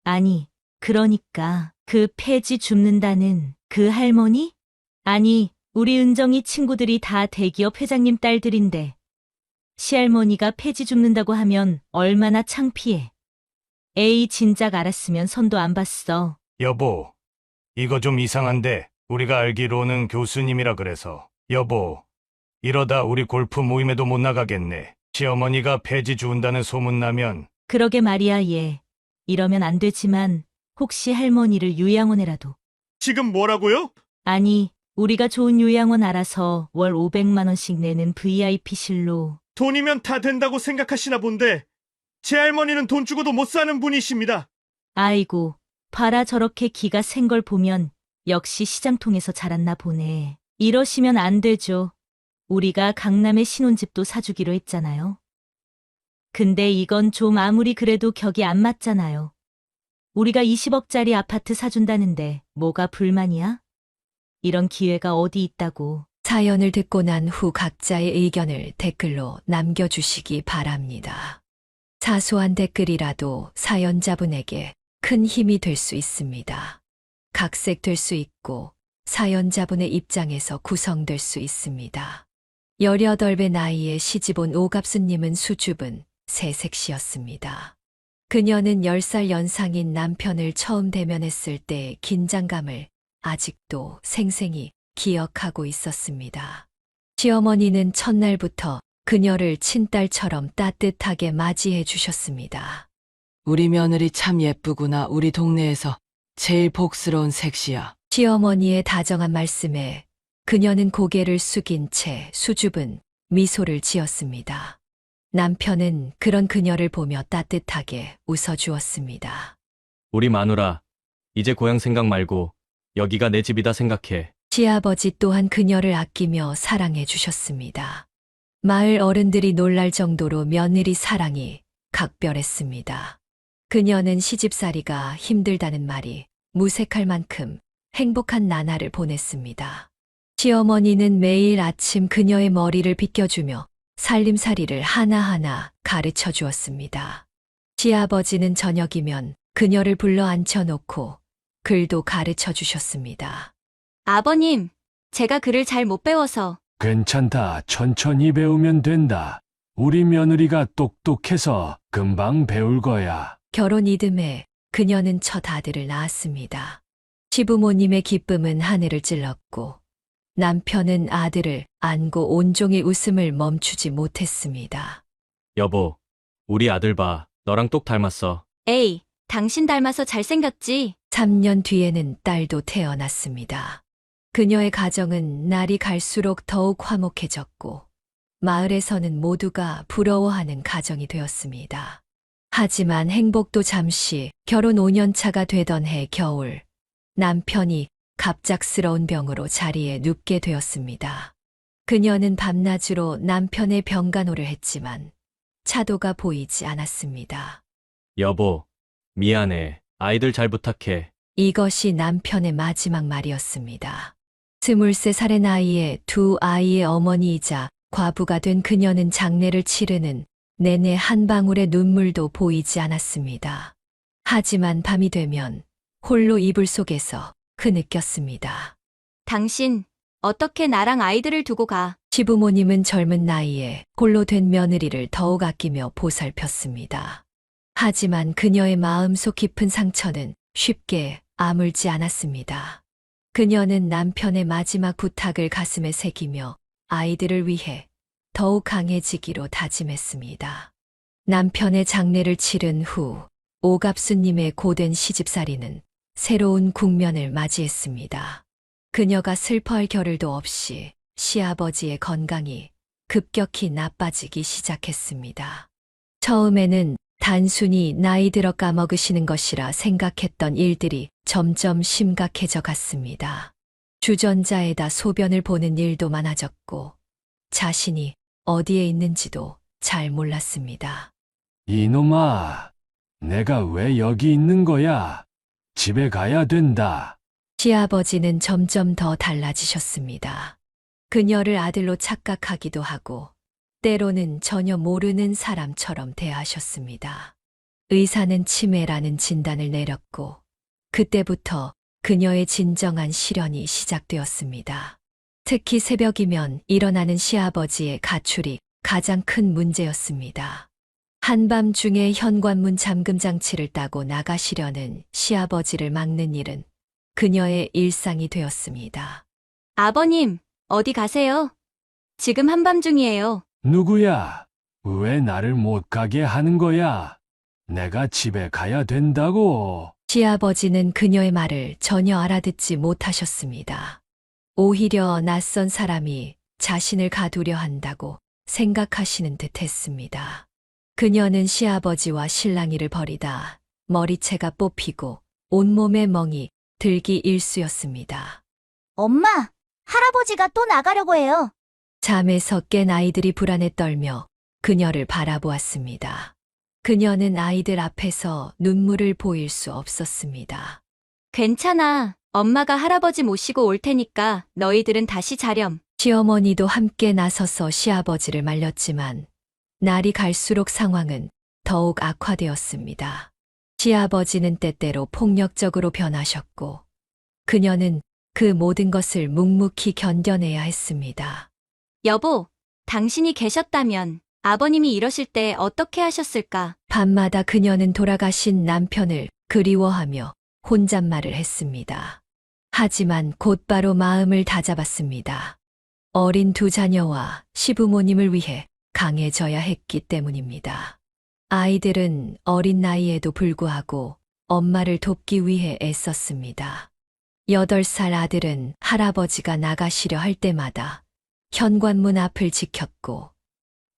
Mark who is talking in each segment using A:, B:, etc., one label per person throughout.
A: 아니, 그러니까 그 폐지 줍는다는 그 할머니? 아니, 우리 은정이 친구들이 다 대기업 회장님 딸들인데 시할머니가 폐지 줍는다고 하면 얼마나 창피해. 에이, 진작 알았으면 손도 안 봤어.
B: 여보, 이거 좀 이상한데 우리가 알기로는 교수님이라 그래서. 여보, 이러다 우리 골프 모임에도 못 나가겠네. 시어머니가 폐지 주운다는 소문 나면.
A: 그러게 말이야, 얘. 이러면 안 되지만 혹시 할머니를 요양원에라도.
C: 지금 뭐라고요?
A: 아니, 우리가 좋은 요양원 알아서 월 500만 원씩 내는 VIP실로.
C: 돈이면 다 된다고 생각하시나 본데 제 할머니는 돈 주고도 못 사는 분이십니다.
A: 아이고, 봐라, 저렇게 기가 센 걸 보면 역시 시장통에서 자랐나 보네. 이러시면 안 되죠. 우리가 강남에 신혼집도 사주기로 했잖아요. 근데 이건 좀 아무리 그래도 격이 안 맞잖아요. 우리가 20억짜리 아파트 사준다는데 뭐가 불만이야? 이런 기회가 어디 있다고.
D: 사연을 듣고 난 후 각자의 의견을 댓글로 남겨주시기 바랍니다. 사소한 댓글이라도 사연자분에게 큰 힘이 될 수 있습니다. 각색될 수 있고 사연자분의 입장에서 구성될 수 있습니다. 18배 나이에 시집온 오갑수님은 수줍은 새색시였습니다. 그녀는 10살 연상인 남편을 처음 대면했을 때의 긴장감을 아직도 생생히 기억하고 있었습니다. 시어머니는 첫날부터 그녀를 친딸처럼 따뜻하게 맞이해 주셨습니다.
E: 우리 며느리 참 예쁘구나. 우리 동네에서 제일 복스러운 색시야.
D: 시어머니의 다정한 말씀에 그녀는 고개를 숙인 채 수줍은 미소를 지었습니다. 남편은 그런 그녀를 보며 따뜻하게 웃어주었습니다.
F: 우리 마누라, 이제 고향 생각 말고 여기가 내 집이다 생각해.
D: 시아버지 또한 그녀를 아끼며 사랑해 주셨습니다. 마을 어른들이 놀랄 정도로 며느리 사랑이 각별했습니다. 그녀는 시집살이가 힘들다는 말이 무색할 만큼 행복한 나날을 보냈습니다. 시어머니는 매일 아침 그녀의 머리를 빗겨주며 살림살이를 하나하나 가르쳐 주었습니다. 시아버지는 저녁이면 그녀를 불러 앉혀놓고 글도 가르쳐 주셨습니다.
G: 아버님, 제가 글을 잘 못 배워서.
H: 괜찮다. 천천히 배우면 된다. 우리 며느리가 똑똑해서 금방 배울 거야.
D: 결혼 이듬해 그녀는 첫 아들을 낳았습니다. 시부모님의 기쁨은 하늘을 찔렀고 남편은 아들을 안고 온종일 웃음을 멈추지 못했습니다.
F: 여보, 우리 아들 봐. 너랑 똑 닮았어.
G: 에이, 당신 닮아서 잘생겼지?
D: 3년 뒤에는 딸도 태어났습니다. 그녀의 가정은 날이 갈수록 더욱 화목해졌고 마을에서는 모두가 부러워하는 가정이 되었습니다. 하지만 행복도 잠시 결혼 5년 차가 되던 해 겨울 남편이 갑작스러운 병으로 자리에 눕게 되었습니다. 그녀는 밤낮으로 남편의 병간호를 했지만 차도가 보이지 않았습니다.
F: 여보, 미안해. 아이들 잘 부탁해.
D: 이것이 남편의 마지막 말이었습니다. 23살의 나이에 두 아이의 어머니이자 과부가 된 그녀는 장례를 치르는 내내 한 방울의 눈물도 보이지 않았습니다. 하지만 밤이 되면 홀로 이불 속에서 흐느꼈습니다.
G: 당신, 어떻게 나랑 아이들을 두고 가?
D: 시부모님은 젊은 나이에 홀로 된 며느리를 더욱 아끼며 보살폈습니다. 하지만 그녀의 마음속 깊은 상처는 쉽게 아물지 않았습니다. 그녀는 남편의 마지막 부탁을 가슴에 새기며 아이들을 위해 더욱 강해지기로 다짐했습니다. 남편의 장례를 치른 후 오갑수님의 고된 시집살이는 새로운 국면을 맞이했습니다. 그녀가 슬퍼할 겨를도 없이 시아버지의 건강이 급격히 나빠지기 시작했습니다. 처음에는 단순히 나이 들어 까먹으시는 것이라 생각했던 일들이 점점 심각해져 갔습니다. 주전자에다 소변을 보는 일도 많아졌고 자신이 어디에 있는지도 잘 몰랐습니다.
H: 이놈아, 내가 왜 여기 있는 거야? 집에 가야 된다.
D: 시아버지는 점점 더 달라지셨습니다. 그녀를 아들로 착각하기도 하고 때로는 전혀 모르는 사람처럼 대하셨습니다. 의사는 치매라는 진단을 내렸고, 그때부터 그녀의 진정한 시련이 시작되었습니다. 특히 새벽이면 일어나는 시아버지의 가출이 가장 큰 문제였습니다. 한밤중에 현관문 잠금 장치를 따고 나가시려는 시아버지를 막는 일은 그녀의 일상이 되었습니다.
G: 아버님, 어디 가세요? 지금 한밤중이에요.
H: 누구야? 왜 나를 못 가게 하는 거야? 내가 집에 가야 된다고.
D: 시아버지는 그녀의 말을 전혀 알아듣지 못하셨습니다. 오히려 낯선 사람이 자신을 가두려 한다고 생각하시는 듯 했습니다. 그녀는 시아버지와 실랑이를 벌이다 머리채가 뽑히고 온몸에 멍이 들기 일쑤였습니다.
I: 엄마, 할아버지가 또 나가려고 해요.
D: 잠에서 깬 아이들이 불안에 떨며 그녀를 바라보았습니다. 그녀는 아이들 앞에서 눈물을 보일 수 없었습니다.
G: 괜찮아. 엄마가 할아버지 모시고 올 테니까 너희들은 다시 자렴.
D: 시어머니도 함께 나서서 시아버지를 말렸지만 날이 갈수록 상황은 더욱 악화되었습니다. 시아버지는 때때로 폭력적으로 변하셨고 그녀는 그 모든 것을 묵묵히 견뎌내야 했습니다.
G: 여보, 당신이 계셨다면 아버님이 이러실 때 어떻게 하셨을까?
D: 밤마다 그녀는 돌아가신 남편을 그리워하며 혼잣말을 했습니다. 하지만 곧바로 마음을 다잡았습니다. 어린 두 자녀와 시부모님을 위해 강해져야 했기 때문입니다. 아이들은 어린 나이에도 불구하고 엄마를 돕기 위해 애썼습니다. 8살 아들은 할아버지가 나가시려 할 때마다 현관문 앞을 지켰고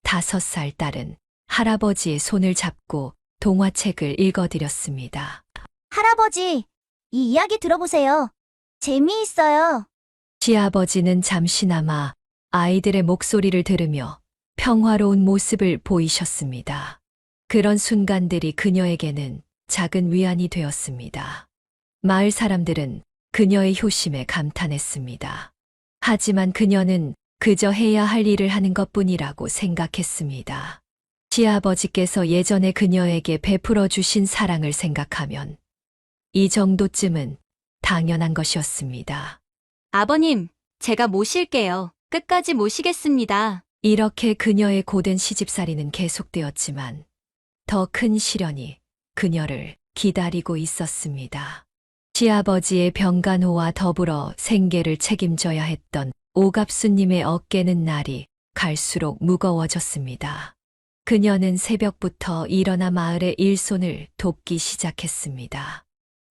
D: 5살 딸은 할아버지의 손을 잡고 동화책을 읽어드렸습니다.
I: 할아버지, 이 이야기 들어보세요. 재미있어요.
D: 시아버지는 잠시나마 아이들의 목소리를 들으며 평화로운 모습을 보이셨습니다. 그런 순간들이 그녀에게는 작은 위안이 되었습니다. 마을 사람들은 그녀의 효심에 감탄했습니다. 하지만 그녀는 그저 해야 할 일을 하는 것뿐이라고 생각했습니다. 시아버지께서 예전에 그녀에게 베풀어 주신 사랑을 생각하면 이 정도쯤은 당연한 것이었습니다.
G: 아버님, 제가 모실게요. 끝까지 모시겠습니다.
D: 이렇게 그녀의 고된 시집살이는 계속되었지만 더 큰 시련이 그녀를 기다리고 있었습니다. 시아버지의 병간호와 더불어 생계를 책임져야 했던 오갑수님의 어깨는 날이 갈수록 무거워졌습니다. 그녀는 새벽부터 일어나 마을의 일손을 돕기 시작했습니다.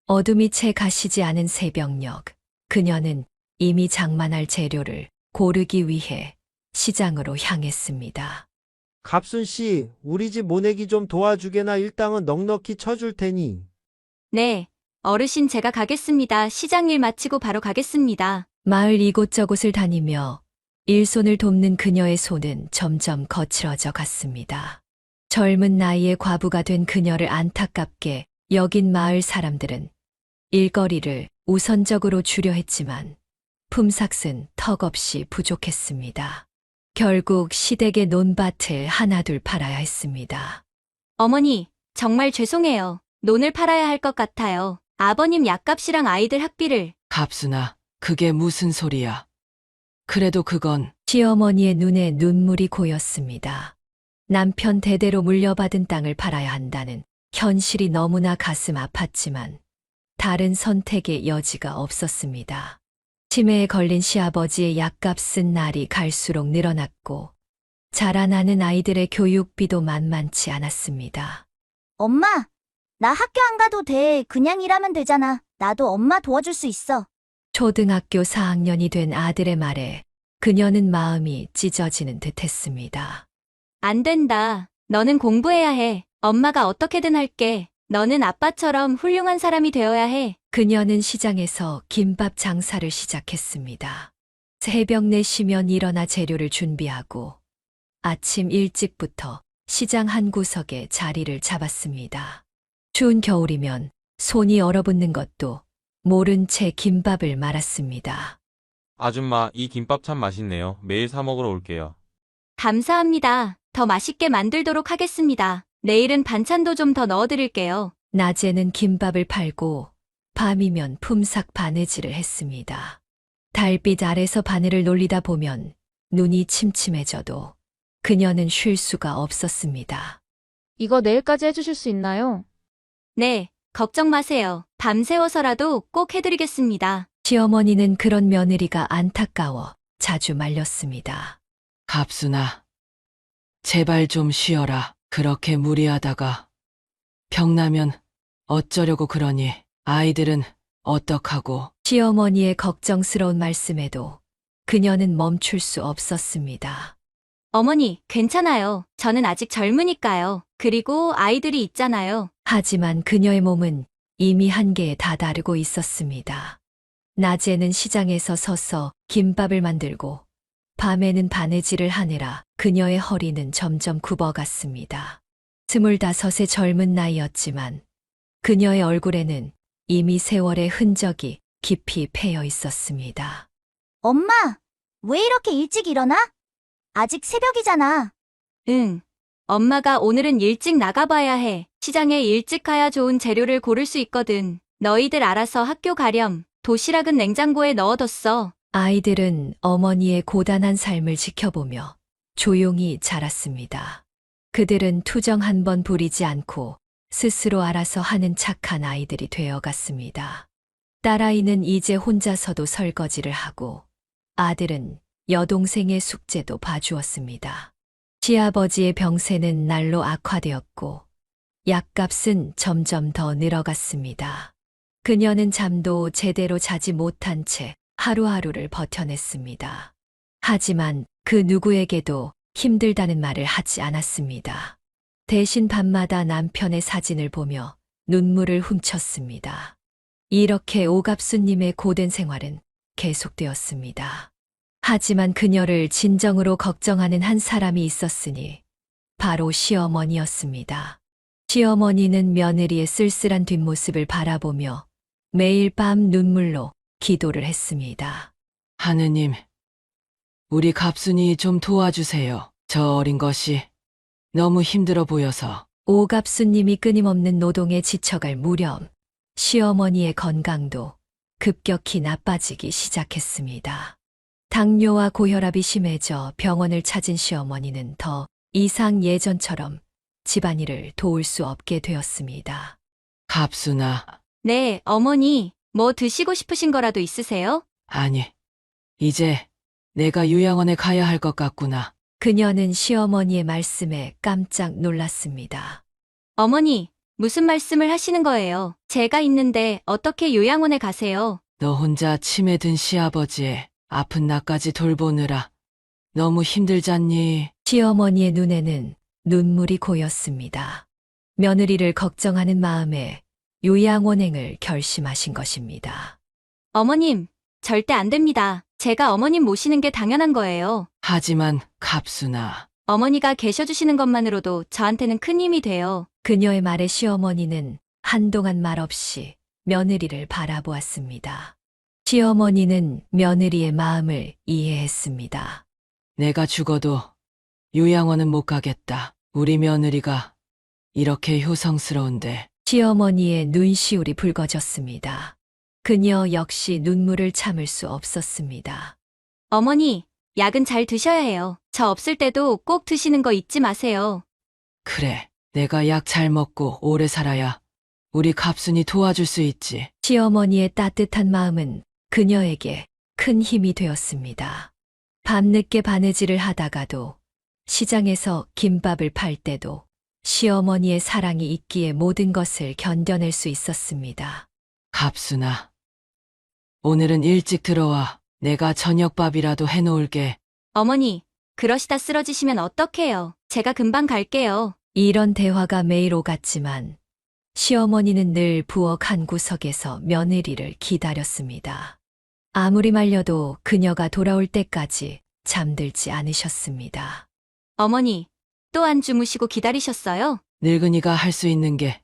D: 어둠이 채 가시지 않은 새벽녘, 그녀는 이미 장만할 재료를 고르기 위해 시장으로 향했습니다.
J: 갑순 씨, 우리 집 모내기 좀 도와주게나 일당은 넉넉히 쳐줄 테니.
G: 네, 어르신 제가 가겠습니다. 시장 일 마치고 바로 가겠습니다.
D: 마을 이곳저곳을 다니며 일손을 돕는 그녀의 손은 점점 거칠어져 갔습니다. 젊은 나이에 과부가 된 그녀를 안타깝게 여긴 마을 사람들은 일거리를 우선적으로 주려 했지만 품삯은 턱없이 부족했습니다. 결국 시댁의 논밭을 하나둘 팔아야 했습니다.
G: 어머니, 정말 죄송해요. 논을 팔아야 할 것 같아요. 아버님 약값이랑 아이들 학비를.
E: 갑순아, 그게 무슨 소리야? 그래도 그건
D: 시어머니의 눈에 눈물이 고였습니다. 남편 대대로 물려받은 땅을 팔아야 한다는 현실이 너무나 가슴 아팠지만 다른 선택의 여지가 없었습니다. 치매에 걸린 시아버지의 약값은 날이 갈수록 늘어났고 자라나는 아이들의 교육비도 만만치 않았습니다.
I: 엄마, 나 학교 안 가도 돼. 그냥 일하면 되잖아. 나도 엄마 도와줄 수 있어.
D: 초등학교 4학년이 된 아들의 말에 그녀는 마음이 찢어지는 듯했습니다.
G: 안 된다. 너는 공부해야 해. 엄마가 어떻게든 할게. 너는 아빠처럼 훌륭한 사람이 되어야 해.
D: 그녀는 시장에서 김밥 장사를 시작했습니다. 새벽 4시면 일어나 재료를 준비하고 아침 일찍부터 시장 한 구석에 자리를 잡았습니다. 추운 겨울이면 손이 얼어붙는 것도 모른 채 김밥을 말았습니다.
K: 아줌마, 이 김밥 참 맛있네요. 매일 사 먹으러 올게요.
G: 감사합니다. 더 맛있게 만들도록 하겠습니다. 내일은 반찬도 좀 더 넣어드릴게요.
D: 낮에는 김밥을 팔고 밤이면 품삯 바느질을 했습니다. 달빛 아래서 바늘을 놀리다 보면 눈이 침침해져도 그녀는 쉴 수가 없었습니다.
L: 이거 내일까지 해주실 수 있나요?
G: 네, 걱정 마세요. 밤새워서라도 꼭 해드리겠습니다.
D: 시어머니는 그런 며느리가 안타까워 자주 말렸습니다.
E: 갑순아, 제발 좀 쉬어라. 그렇게 무리하다가 병나면 어쩌려고 그러니? 아이들은 어떡하고?
D: 시어머니의 걱정스러운 말씀에도 그녀는 멈출 수 없었습니다.
G: 어머니, 괜찮아요. 저는 아직 젊으니까요. 그리고 아이들이 있잖아요.
D: 하지만 그녀의 몸은 이미 한계에 다다르고 있었습니다. 낮에는 시장에서 서서 김밥을 만들고 밤에는 바느질을 하느라 그녀의 허리는 점점 굽어갔습니다. 25의 젊은 나이였지만 그녀의 얼굴에는 이미 세월의 흔적이 깊이 패여 있었습니다.
I: 엄마, 왜 이렇게 일찍 일어나? 아직 새벽이잖아.
G: 응. 엄마가 오늘은 일찍 나가봐야 해. 시장에 일찍 가야 좋은 재료를 고를 수 있거든. 너희들 알아서 학교 가렴. 도시락은 냉장고에 넣어뒀어.
D: 아이들은 어머니의 고단한 삶을 지켜보며 조용히 자랐습니다. 그들은 투정 한 번 부리지 않고 스스로 알아서 하는 착한 아이들이 되어갔습니다. 딸아이는 이제 혼자서도 설거지를 하고 아들은 여동생의 숙제도 봐주었습니다. 시아버지의 병세는 날로 악화되었고 약값은 점점 더 늘어갔습니다. 그녀는 잠도 제대로 자지 못한 채 하루하루를 버텨냈습니다. 하지만 그 누구에게도 힘들다는 말을 하지 않았습니다. 대신 밤마다 남편의 사진을 보며 눈물을 훔쳤습니다. 이렇게 오갑수님의 고된 생활은 계속되었습니다. 하지만 그녀를 진정으로 걱정하는 한 사람이 있었으니 바로 시어머니였습니다. 시어머니는 며느리의 쓸쓸한 뒷모습을 바라보며 매일 밤 눈물로 기도를 했습니다.
E: 하느님, 우리 갑순이 좀 도와주세요. 저 어린 것이 너무 힘들어 보여서.
D: 오갑수님이 끊임없는 노동에 지쳐갈 무렵 시어머니의 건강도 급격히 나빠지기 시작했습니다. 당뇨와 고혈압이 심해져 병원을 찾은 시어머니는 더 이상 예전처럼 집안일을 도울 수 없게 되었습니다.
E: 갑순아,
G: 네, 어머니. 뭐 드시고 싶으신 거라도 있으세요?
E: 아니, 이제 내가 요양원에 가야 할 것 같구나.
D: 그녀는 시어머니의 말씀에 깜짝 놀랐습니다.
G: 어머니, 무슨 말씀을 하시는 거예요? 제가 있는데 어떻게 요양원에 가세요?
E: 너 혼자 치매 든 시아버지의 아픈 나까지 돌보느라 너무 힘들잖니?
D: 시어머니의 눈에는 눈물이 고였습니다. 며느리를 걱정하는 마음에 요양원행을 결심하신 것입니다.
G: 어머님, 절대 안 됩니다. 제가 어머님 모시는 게 당연한 거예요.
E: 하지만 갑순아,
G: 어머니가 계셔주시는 것만으로도 저한테는 큰 힘이 돼요.
D: 그녀의 말에 시어머니는 한동안 말없이 며느리를 바라보았습니다. 시어머니는 며느리의 마음을 이해했습니다.
E: 내가 죽어도 요양원은 못 가겠다. 우리 며느리가 이렇게 효성스러운데.
D: 시어머니의 눈시울이 붉어졌습니다. 그녀 역시 눈물을 참을 수 없었습니다.
G: 어머니, 약은 잘 드셔야 해요. 저 없을 때도 꼭 드시는 거 잊지 마세요.
E: 그래, 내가 약 잘 먹고 오래 살아야 우리 갑순이 도와줄 수 있지.
D: 시어머니의 따뜻한 마음은 그녀에게 큰 힘이 되었습니다. 밤늦게 바느질을 하다가도 시장에서 김밥을 팔 때도 시어머니의 사랑이 있기에 모든 것을 견뎌낼 수 있었습니다.
E: 갑순아, 오늘은 일찍 들어와. 내가 저녁밥이라도 해놓을게.
G: 어머니, 그러시다 쓰러지시면 어떡해요? 제가 금방 갈게요.
D: 이런 대화가 매일 오갔지만 시어머니는 늘 부엌 한 구석에서 며느리를 기다렸습니다. 아무리 말려도 그녀가 돌아올 때까지 잠들지 않으셨습니다.
G: 어머니, 또 안 주무시고 기다리셨어요?
E: 늙은이가 할 수 있는 게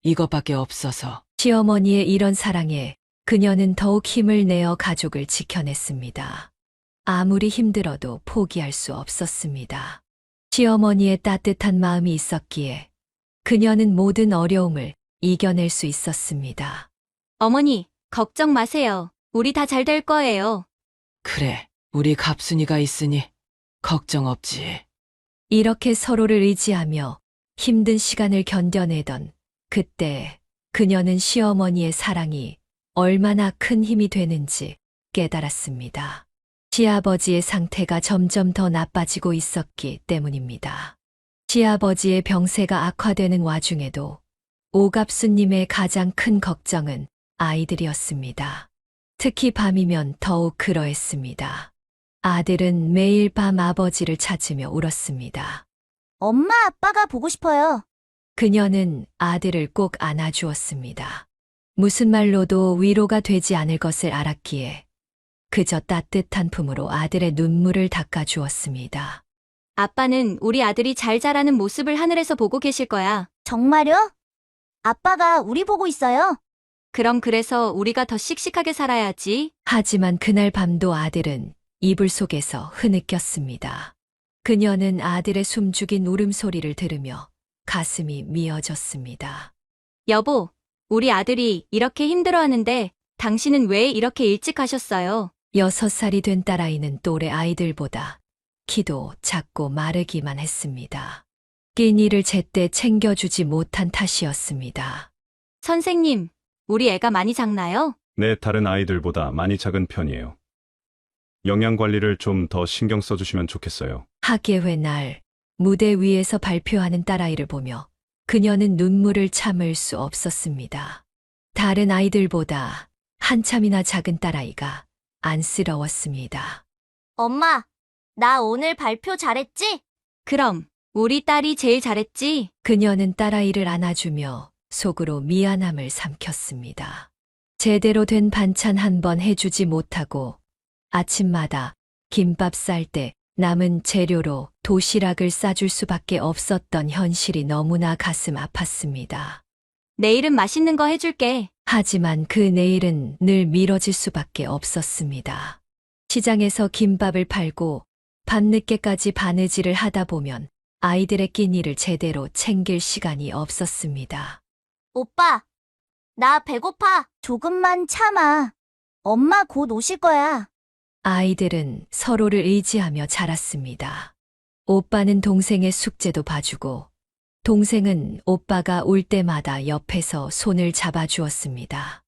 E: 이것밖에 없어서.
D: 시어머니의 이런 사랑에 그녀는 더욱 힘을 내어 가족을 지켜냈습니다. 아무리 힘들어도 포기할 수 없었습니다. 시어머니의 따뜻한 마음이 있었기에 그녀는 모든 어려움을 이겨낼 수 있었습니다.
G: 어머니, 걱정 마세요. 우리 다 잘 될 거예요.
E: 그래, 우리 갑순이가 있으니 걱정 없지.
D: 이렇게 서로를 의지하며 힘든 시간을 견뎌내던 그때 그녀는 시어머니의 사랑이 얼마나 큰 힘이 되는지 깨달았습니다. 시아버지의 상태가 점점 더 나빠지고 있었기 때문입니다. 시아버지의 병세가 악화되는 와중에도 오갑수님의 가장 큰 걱정은 아이들이었습니다. 특히 밤이면 더욱 그러했습니다. 아들은 매일 밤 아버지를 찾으며 울었습니다.
I: 엄마, 아빠가 보고 싶어요.
D: 그녀는 아들을 꼭 안아주었습니다. 무슨 말로도 위로가 되지 않을 것을 알았기에 그저 따뜻한 품으로 아들의 눈물을 닦아주었습니다.
G: 아빠는 우리 아들이 잘 자라는 모습을 하늘에서 보고 계실 거야.
I: 정말요? 아빠가 우리 보고 있어요.
G: 그럼 그래서 우리가 더 씩씩하게 살아야지.
D: 하지만 그날 밤도 아들은 이불 속에서 흐느꼈습니다. 그녀는 아들의 숨죽인 울음소리를 들으며 가슴이 미어졌습니다.
G: 여보, 우리 아들이 이렇게 힘들어하는데 당신은 왜 이렇게 일찍 가셨어요?
D: 6살이 된 딸아이는 또래 아이들보다 키도 작고 마르기만 했습니다. 끼니를 제때 챙겨주지 못한 탓이었습니다.
G: 선생님, 우리 애가 많이 작나요?
M: 네, 다른 아이들보다 많이 작은 편이에요. 영양 관리를 좀 더 신경 써주시면 좋겠어요.
D: 학예회 날 무대 위에서 발표하는 딸아이를 보며 그녀는 눈물을 참을 수 없었습니다. 다른 아이들보다 한참이나 작은 딸아이가 안쓰러웠습니다.
I: 엄마, 나 오늘 발표 잘했지?
G: 그럼 우리 딸이 제일 잘했지?
D: 그녀는 딸아이를 안아주며 속으로 미안함을 삼켰습니다. 제대로 된 반찬 한 번 해주지 못하고 아침마다 김밥 쌀 때 남은 재료로 도시락을 싸줄 수밖에 없었던 현실이 너무나 가슴 아팠습니다.
G: 내일은 맛있는 거 해줄게.
D: 하지만 그 내일은 늘 미뤄질 수밖에 없었습니다. 시장에서 김밥을 팔고 밤늦게까지 바느질을 하다 보면 아이들의 끼니를 제대로 챙길 시간이 없었습니다.
I: 오빠, 나 배고파. 조금만 참아. 엄마 곧 오실 거야.
D: 아이들은 서로를 의지하며 자랐습니다. 오빠는 동생의 숙제도 봐주고 동생은 오빠가 울 때마다 옆에서 손을 잡아주었습니다.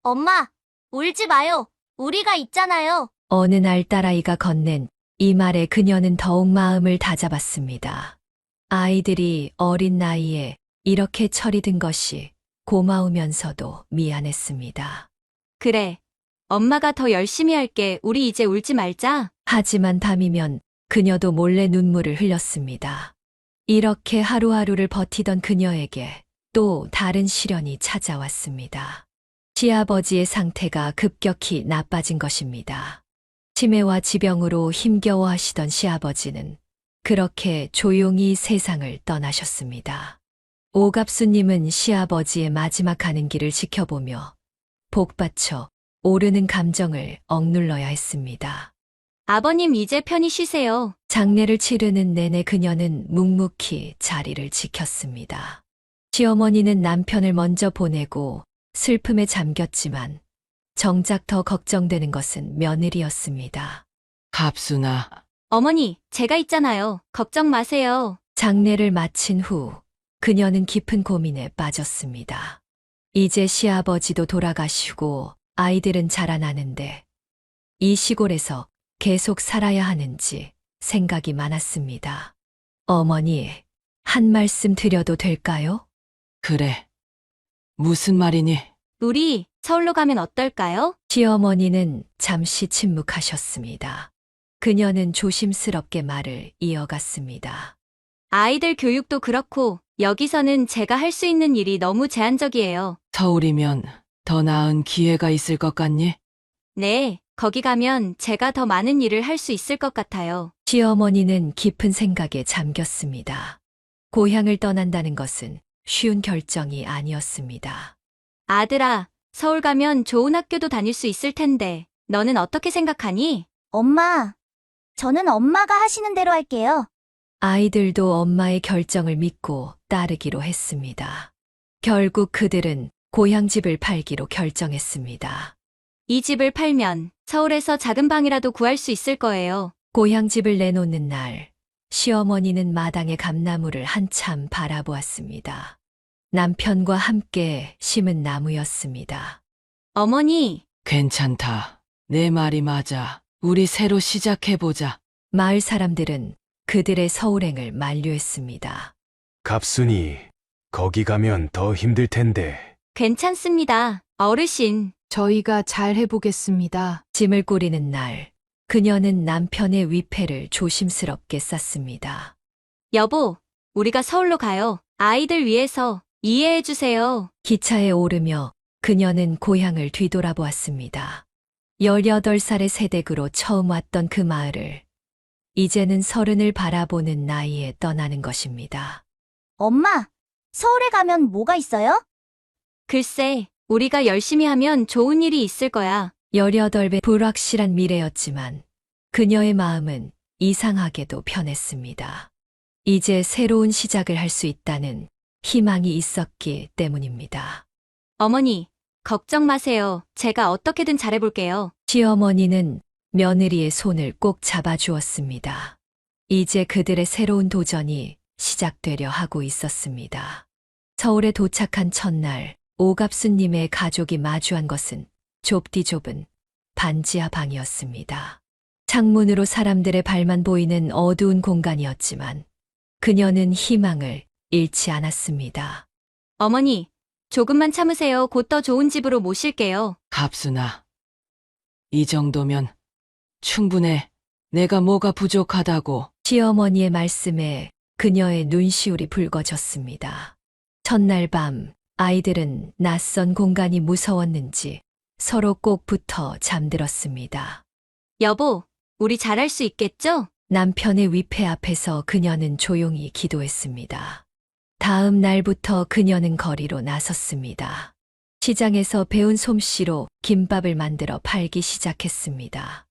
I: 엄마, 울지 마요. 우리가 있잖아요.
D: 어느 날 딸아이가 건넨 이 말에 그녀는 더욱 마음을 다잡았습니다. 아이들이 어린 나이에 이렇게 철이 든 것이 고마우면서도 미안했습니다.
G: 그래. 엄마가 더 열심히 할게. 우리 이제 울지 말자.
D: 하지만 밤이면 그녀도 몰래 눈물을 흘렸습니다. 이렇게 하루하루를 버티던 그녀에게 또 다른 시련이 찾아왔습니다. 시아버지의 상태가 급격히 나빠진 것입니다. 치매와 지병으로 힘겨워하시던 시아버지는 그렇게 조용히 세상을 떠나셨습니다. 오갑수님은 시아버지의 마지막 가는 길을 지켜보며 복받쳐 오르는 감정을 억눌러야 했습니다.
G: 아버님 이제 편히 쉬세요.
D: 장례를 치르는 내내 그녀는 묵묵히 자리를 지켰습니다. 시어머니는 남편을 먼저 보내고 슬픔에 잠겼지만 정작 더 걱정되는 것은 며느리였습니다.
E: 갑순아,
G: 어머니, 제가 있잖아요. 걱정 마세요.
D: 장례를 마친 후 그녀는 깊은 고민에 빠졌습니다. 이제 시아버지도 돌아가시고 아이들은 자라나는데 이 시골에서 계속 살아야 하는지 생각이 많았습니다. 어머니, 한 말씀 드려도 될까요?
E: 그래. 무슨 말이니?
G: 우리 서울로 가면 어떨까요?
D: 시어머니는 잠시 침묵하셨습니다. 그녀는 조심스럽게 말을 이어갔습니다.
G: 아이들 교육도 그렇고 여기서는 제가 할 수 있는 일이 너무 제한적이에요.
E: 서울이면 더 나은 기회가 있을 것 같니?
G: 네, 거기 가면 제가 더 많은 일을 할 수 있을 것 같아요.
D: 시어머니는 깊은 생각에 잠겼습니다. 고향을 떠난다는 것은 쉬운 결정이 아니었습니다.
G: 아들아, 서울 가면 좋은 학교도 다닐 수 있을 텐데 너는 어떻게 생각하니?
I: 엄마, 저는 엄마가 하시는 대로 할게요.
D: 아이들도 엄마의 결정을 믿고 따르기로 했습니다. 결국 그들은 고향집을 팔기로 결정했습니다.
G: 이 집을 팔면 서울에서 작은 방이라도 구할 수 있을 거예요.
D: 고향집을 내놓는 날, 시어머니는 마당의 감나무를 한참 바라보았습니다. 남편과 함께 심은 나무였습니다.
G: 어머니,
E: 괜찮다. 내 말이 맞아. 우리 새로 시작해보자.
D: 마을 사람들은 그들의 서울행을 만류했습니다.
H: 갑순이, 거기 가면 더 힘들 텐데.
G: 괜찮습니다. 어르신.
L: 저희가 잘 해보겠습니다.
D: 짐을 꾸리는 날, 그녀는 남편의 위패를 조심스럽게 쌌습니다.
G: 여보, 우리가 서울로 가요. 아이들 위해서 이해해 주세요.
D: 기차에 오르며 그녀는 고향을 뒤돌아보았습니다. 18살의 새댁으로 처음 왔던 그 마을을 이제는 30을 바라보는 나이에 떠나는 것입니다.
I: 엄마, 서울에 가면 뭐가 있어요?
G: 글쎄, 우리가 열심히 하면 좋은 일이 있을 거야.
D: 18배 불확실한 미래였지만 그녀의 마음은 이상하게도 편했습니다. 이제 새로운 시작을 할 수 있다는 희망이 있었기 때문입니다.
G: 어머니, 걱정 마세요. 제가 어떻게든 잘해볼게요.
D: 시어머니는 며느리의 손을 꼭 잡아주었습니다. 이제 그들의 새로운 도전이 시작되려 하고 있었습니다. 서울에 도착한 첫날, 오갑수님의 가족이 마주한 것은 좁디 좁은 반지하 방이었습니다. 창문으로 사람들의 발만 보이는 어두운 공간이었지만 그녀는 희망을 잃지 않았습니다.
G: 어머니, 조금만 참으세요. 곧 더 좋은 집으로 모실게요.
E: 갑순아. 이 정도면 충분해. 내가 뭐가 부족하다고.
D: 시어머니의 말씀에 그녀의 눈시울이 붉어졌습니다. 첫날 밤 아이들은 낯선 공간이 무서웠는지 서로 꼭 붙어 잠들었습니다.
G: 여보, 우리 잘할 수 있겠죠?
D: 남편의 위패 앞에서 그녀는 조용히 기도했습니다. 다음 날부터 그녀는 거리로 나섰습니다. 시장에서 배운 솜씨로 김밥을 만들어 팔기 시작했습니다.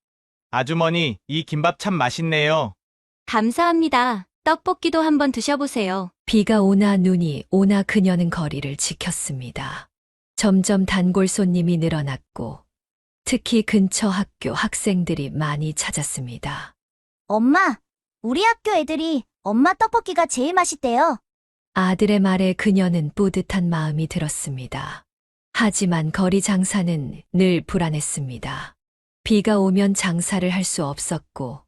C: 아주머니, 이 김밥 참 맛있네요.
G: 감사합니다. 떡볶이도 한번 드셔보세요.
D: 비가 오나 눈이 오나 그녀는 거리를 지켰습니다. 점점 단골 손님이 늘어났고 특히 근처 학교 학생들이 많이 찾았습니다.
I: 엄마, 우리 학교 애들이 엄마 떡볶이가 제일 맛있대요.
D: 아들의 말에 그녀는 뿌듯한 마음이 들었습니다. 하지만 거리 장사는 늘 불안했습니다. 비가 오면 장사를 할 수 없었고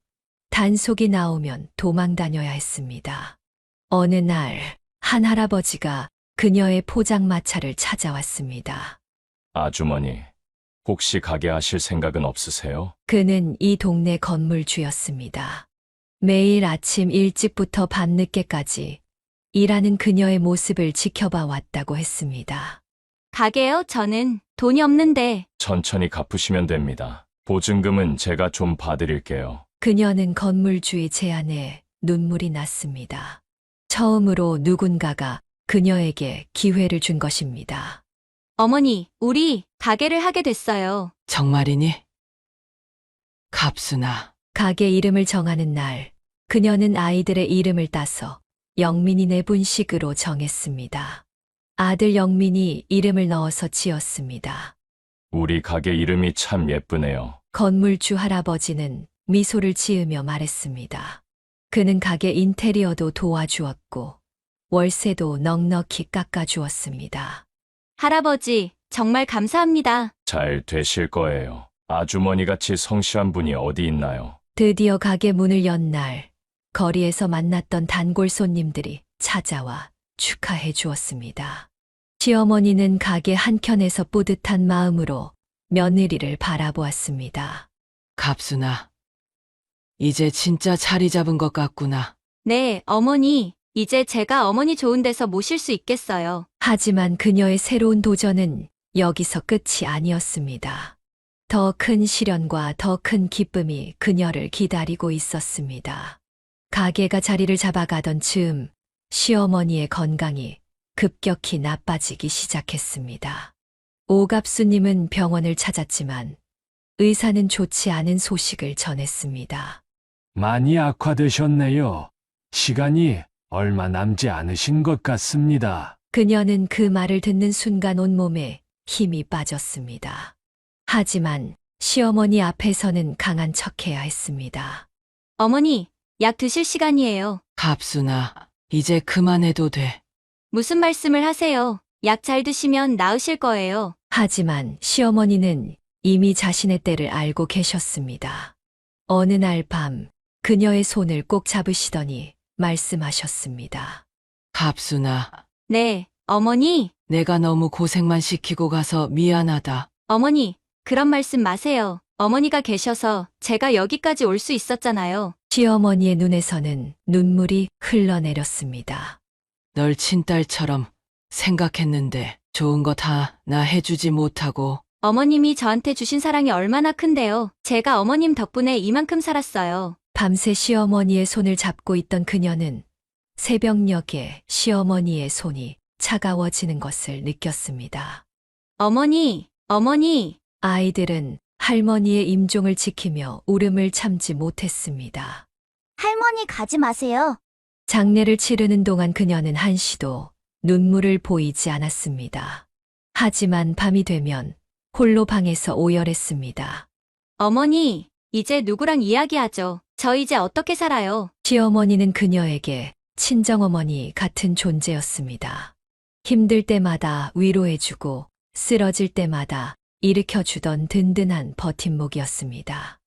D: 단속이 나오면 도망 다녀야 했습니다. 어느 날 한 할아버지가 그녀의 포장마차를 찾아왔습니다.
F: 아주머니, 혹시 가게 하실 생각은 없으세요?
D: 그는 이 동네 건물주였습니다. 매일 아침 일찍부터 밤늦게까지 일하는 그녀의 모습을 지켜봐 왔다고 했습니다.
G: 가게요? 저는 돈이 없는데.
F: 천천히 갚으시면 됩니다. 보증금은 제가 좀 봐드릴게요.
D: 그녀는 건물주의 제안에 눈물이 났습니다. 처음으로 누군가가 그녀에게 기회를 준 것입니다.
G: 어머니, 우리 가게를 하게 됐어요.
E: 정말이니? 갑순아.
D: 가게 이름을 정하는 날, 그녀는 아이들의 이름을 따서 영민이네 분식으로 정했습니다. 아들 영민이 이름을 넣어서 지었습니다.
F: 우리 가게 이름이 참 예쁘네요.
D: 건물주 할아버지는 미소를 지으며 말했습니다. 그는 가게 인테리어도 도와주었고 월세도 넉넉히 깎아주었습니다.
G: 할아버지, 정말 감사합니다.
F: 잘 되실 거예요. 아주머니같이 성실한 분이 어디 있나요?
D: 드디어 가게 문을 연 날, 거리에서 만났던 단골 손님들이 찾아와 축하해 주었습니다. 시어머니는 가게 한켠에서 뿌듯한 마음으로 며느리를 바라보았습니다.
E: 갑순아. 이제 진짜 자리 잡은 것 같구나.
G: 네, 어머니. 이제 제가 어머니 좋은 데서 모실 수 있겠어요.
D: 하지만 그녀의 새로운 도전은 여기서 끝이 아니었습니다. 더 큰 시련과 더 큰 기쁨이 그녀를 기다리고 있었습니다. 가게가 자리를 잡아가던 즈음 시어머니의 건강이 급격히 나빠지기 시작했습니다. 오갑수님은 병원을 찾았지만 의사는 좋지 않은 소식을 전했습니다.
H: 많이 악화되셨네요. 시간이 얼마 남지 않으신 것 같습니다.
D: 그녀는 그 말을 듣는 순간 온몸에 힘이 빠졌습니다. 하지만 시어머니 앞에서는 강한 척해야 했습니다.
G: 어머니, 약 드실 시간이에요.
E: 갑순아, 이제 그만해도 돼.
G: 무슨 말씀을 하세요? 약 잘 드시면 나으실 거예요.
D: 하지만 시어머니는 이미 자신의 때를 알고 계셨습니다. 어느 날 밤 그녀의 손을 꼭 잡으시더니 말씀하셨습니다.
E: 갑순아,
G: 네, 어머니.
E: 내가 너무 고생만 시키고 가서 미안하다.
G: 어머니, 그런 말씀 마세요. 어머니가 계셔서 제가 여기까지 올 수 있었잖아요.
D: 시어머니의 눈에서는 눈물이 흘러내렸습니다.
E: 널 친딸처럼 생각했는데 좋은 거 다 나 해주지 못하고
G: 어머님이 저한테 주신 사랑이 얼마나 큰데요. 제가 어머님 덕분에 이만큼 살았어요.
D: 밤새 시어머니의 손을 잡고 있던 그녀는 새벽녘에 시어머니의 손이 차가워지는 것을 느꼈습니다.
G: 어머니, 어머니.
D: 아이들은 할머니의 임종을 지키며 울음을 참지 못했습니다.
I: 할머니 가지 마세요.
D: 장례를 치르는 동안 그녀는 한시도 눈물을 보이지 않았습니다. 하지만 밤이 되면 홀로 방에서 오열했습니다.
G: 어머니, 이제 누구랑 이야기하죠? 저 이제 어떻게 살아요?
D: 시어머니는 그녀에게 친정어머니 같은 존재였습니다. 힘들 때마다 위로해주고 쓰러질 때마다 일으켜주던 든든한 버팀목이었습니다.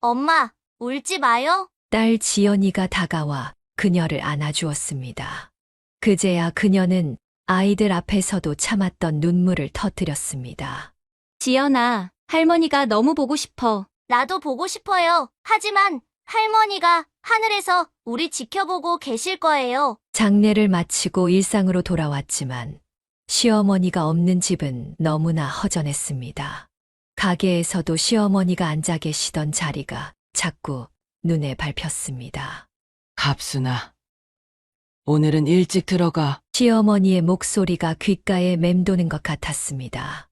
I: 엄마, 울지 마요.
D: 딸 지연이가 다가와 그녀를 안아주었습니다. 그제야 그녀는 아이들 앞에서도 참았던 눈물을 터뜨렸습니다.
G: 지연아, 할머니가 너무 보고 싶어.
I: 나도 보고 싶어요. 하지만 할머니가 하늘에서 우리 지켜보고 계실 거예요.
D: 장례를 마치고 일상으로 돌아왔지만 시어머니가 없는 집은 너무나 허전했습니다. 가게에서도 시어머니가 앉아 계시던 자리가 자꾸 눈에 밟혔습니다.
E: 갑순아, 오늘은 일찍 들어가.
D: 시어머니의 목소리가 귓가에 맴도는 것 같았습니다.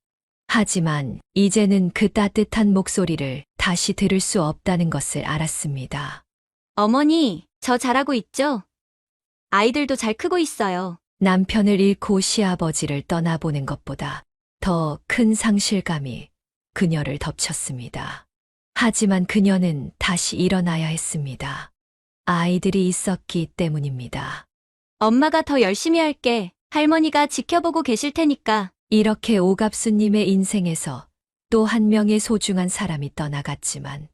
D: 하지만 이제는 그 따뜻한 목소리를 다시 들을 수 없다는 것을 알았습니다.
G: 어머니, 저 잘하고 있죠? 아이들도 잘 크고 있어요.
D: 남편을 잃고 시아버지를 떠나보는 것보다 더 큰 상실감이 그녀를 덮쳤습니다. 하지만 그녀는 다시 일어나야 했습니다. 아이들이 있었기 때문입니다.
G: 엄마가 더 열심히 할게. 할머니가 지켜보고 계실 테니까.
D: 이렇게 오갑수님의 인생에서 또 한 명의 소중한 사람이 떠나갔지만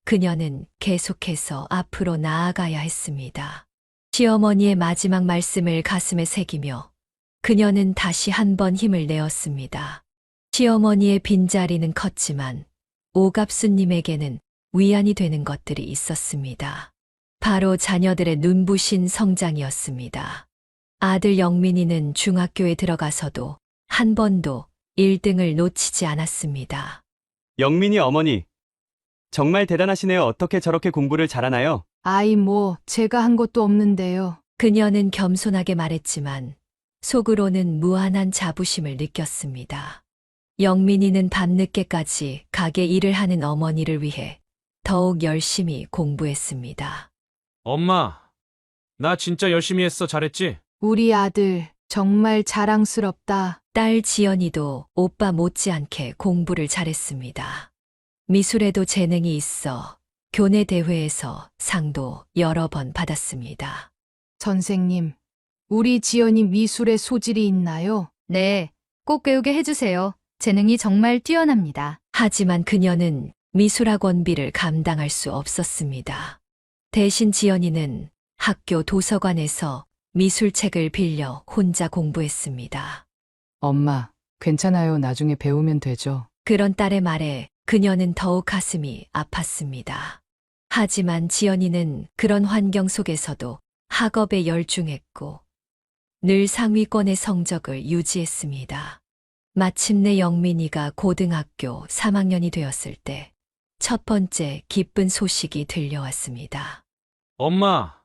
D: 그녀는 계속해서 앞으로 나아가야 했습니다. 시어머니의 마지막 말씀을 가슴에 새기며 그녀는 다시 한 번 힘을 내었습니다. 시어머니의 빈자리는 컸지만 오갑수님에게는 위안이 되는 것들이 있었습니다. 바로 자녀들의 눈부신 성장이었습니다. 아들 영민이는 중학교에 들어가서도 한 번도 1등을 놓치지 않았습니다.
F: 영민이 어머니, 정말 대단하시네요. 어떻게 저렇게 공부를 잘하나요?
L: 아이 제가 한 것도 없는데요.
D: 그녀는 겸손하게 말했지만 속으로는 무한한 자부심을 느꼈습니다. 영민이는 밤늦게까지 가게 일을 하는 어머니를 위해 더욱 열심히 공부했습니다.
C: 엄마, 나 진짜 열심히 했어. 잘했지?
L: 우리 아들 정말 자랑스럽다.
D: 딸 지연이도 오빠 못지않게 공부를 잘했습니다. 미술에도 재능이 있어 교내 대회에서 상도 여러 번 받았습니다.
L: 선생님, 우리 지연이 미술에 소질이 있나요?
N: 네, 꼭 배우게 해주세요. 재능이 정말 뛰어납니다.
D: 하지만 그녀는 미술학원비를 감당할 수 없었습니다. 대신 지연이는 학교 도서관에서 미술책을 빌려 혼자 공부했습니다.
L: 엄마, 괜찮아요. 나중에 배우면 되죠.
D: 그런 딸의 말에 그녀는 더욱 가슴이 아팠습니다. 하지만 지연이는 그런 환경 속에서도 학업에 열중했고 늘 상위권의 성적을 유지했습니다. 마침내 영민이가 고등학교 3학년이 되었을 때 첫 번째 기쁜 소식이 들려왔습니다.
C: 엄마,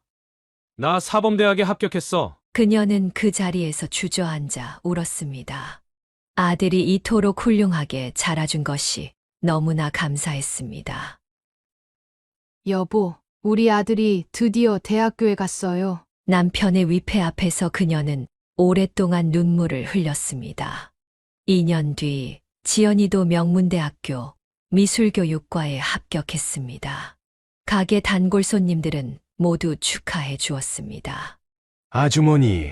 C: 나 사범대학에 합격했어.
D: 그녀는 그 자리에서 주저앉아 울었습니다. 아들이 이토록 훌륭하게 자라준 것이 너무나 감사했습니다.
L: 여보, 우리 아들이 드디어 대학교에 갔어요.
D: 남편의 위패 앞에서 그녀는 오랫동안 눈물을 흘렸습니다. 2년 뒤 지연이도 명문대학교 미술교육과에 합격했습니다. 가게 단골 손님들은 모두 축하해 주었습니다.
H: 아주머니,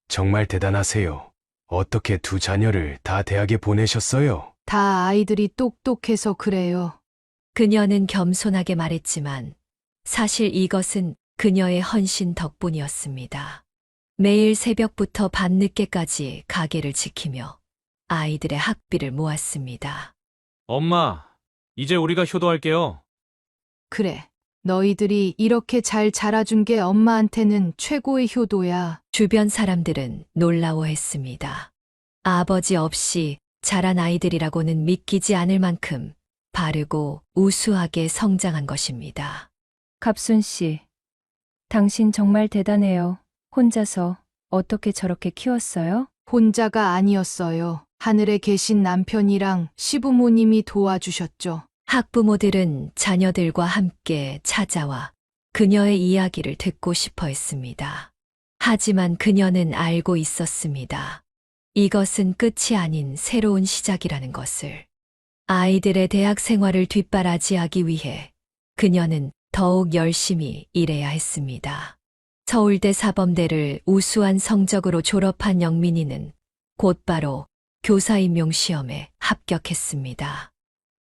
H: 정말 대단하세요. 어떻게 두 자녀를 다 대학에 보내셨어요?
L: 다 아이들이 똑똑해서 그래요.
D: 그녀는 겸손하게 말했지만 사실 이것은 그녀의 헌신 덕분이었습니다. 매일 새벽부터 밤늦게까지 가게를 지키며 아이들의 학비를 모았습니다.
F: 엄마, 이제 우리가 효도할게요.
L: 그래. 너희들이 이렇게 잘 자라준 게 엄마한테는 최고의 효도야.
D: 주변 사람들은 놀라워했습니다. 아버지 없이 자란 아이들이라고는 믿기지 않을 만큼 바르고 우수하게 성장한 것입니다.
A: 갑순 씨, 당신 정말 대단해요. 혼자서 어떻게 저렇게 키웠어요?
L: 혼자가 아니었어요. 하늘에 계신 남편이랑 시부모님이 도와주셨죠.
D: 학부모들은 자녀들과 함께 찾아와 그녀의 이야기를 듣고 싶어 했습니다. 하지만 그녀는 알고 있었습니다. 이것은 끝이 아닌 새로운 시작이라는 것을. 아이들의 대학 생활을 뒷바라지하기 위해 그녀는 더욱 열심히 일해야 했습니다. 서울대 사범대를 우수한 성적으로 졸업한 영민이는 곧바로 교사 임용 시험에 합격했습니다.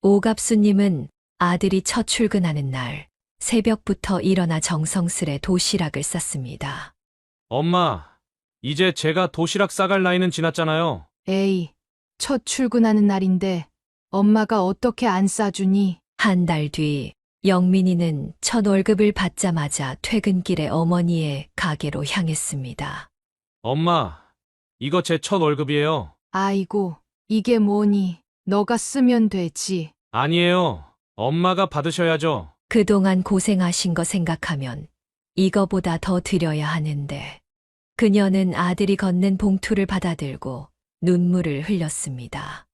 D: 오갑수님은 아들이 첫 출근하는 날 새벽부터 일어나 정성스레 도시락을 쌌습니다.
F: 엄마, 이제 제가 도시락 싸갈 나이는 지났잖아요.
L: 에이, 첫 출근하는 날인데 엄마가 어떻게 안 싸주니?
D: 한 달 뒤 영민이는 첫 월급을 받자마자 퇴근길에 어머니의 가게로 향했습니다.
F: 엄마, 이거 제 첫 월급이에요.
L: 아이고, 이게 뭐니? 너가 쓰면 되지.
F: 아니에요. 엄마가 받으셔야죠.
D: 그동안 고생하신 거 생각하면 이거보다 더 드려야 하는데. 그녀는 아들이 건넨 봉투를 받아들고 눈물을 흘렸습니다.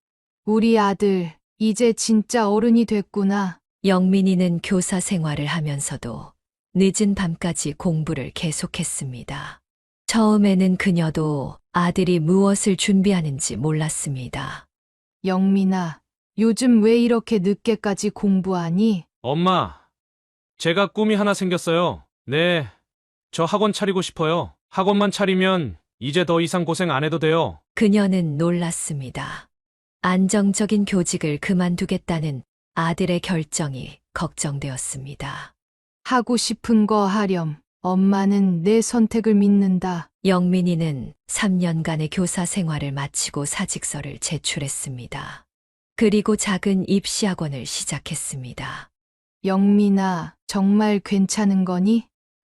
L: 우리 아들, 이제 진짜 어른이 됐구나.
D: 영민이는 교사 생활을 하면서도 늦은 밤까지 공부를 계속했습니다. 처음에는 그녀도 아들이 무엇을 준비하는지 몰랐습니다.
L: 영민아, 요즘 왜 이렇게 늦게까지 공부하니?
F: 엄마, 제가 꿈이 하나 생겼어요. 네, 저 학원 차리고 싶어요. 학원만 차리면 이제 더 이상 고생 안 해도 돼요.
D: 그녀는 놀랐습니다. 안정적인 교직을 그만두겠다는 아들의 결정이 걱정되었습니다.
L: 하고 싶은 거 하렴. 엄마는 내 선택을 믿는다.
D: 영민이는 3년간의 교사 생활을 마치고 사직서를 제출했습니다. 그리고 작은 입시학원을 시작했습니다.
L: 영민아, 정말 괜찮은 거니?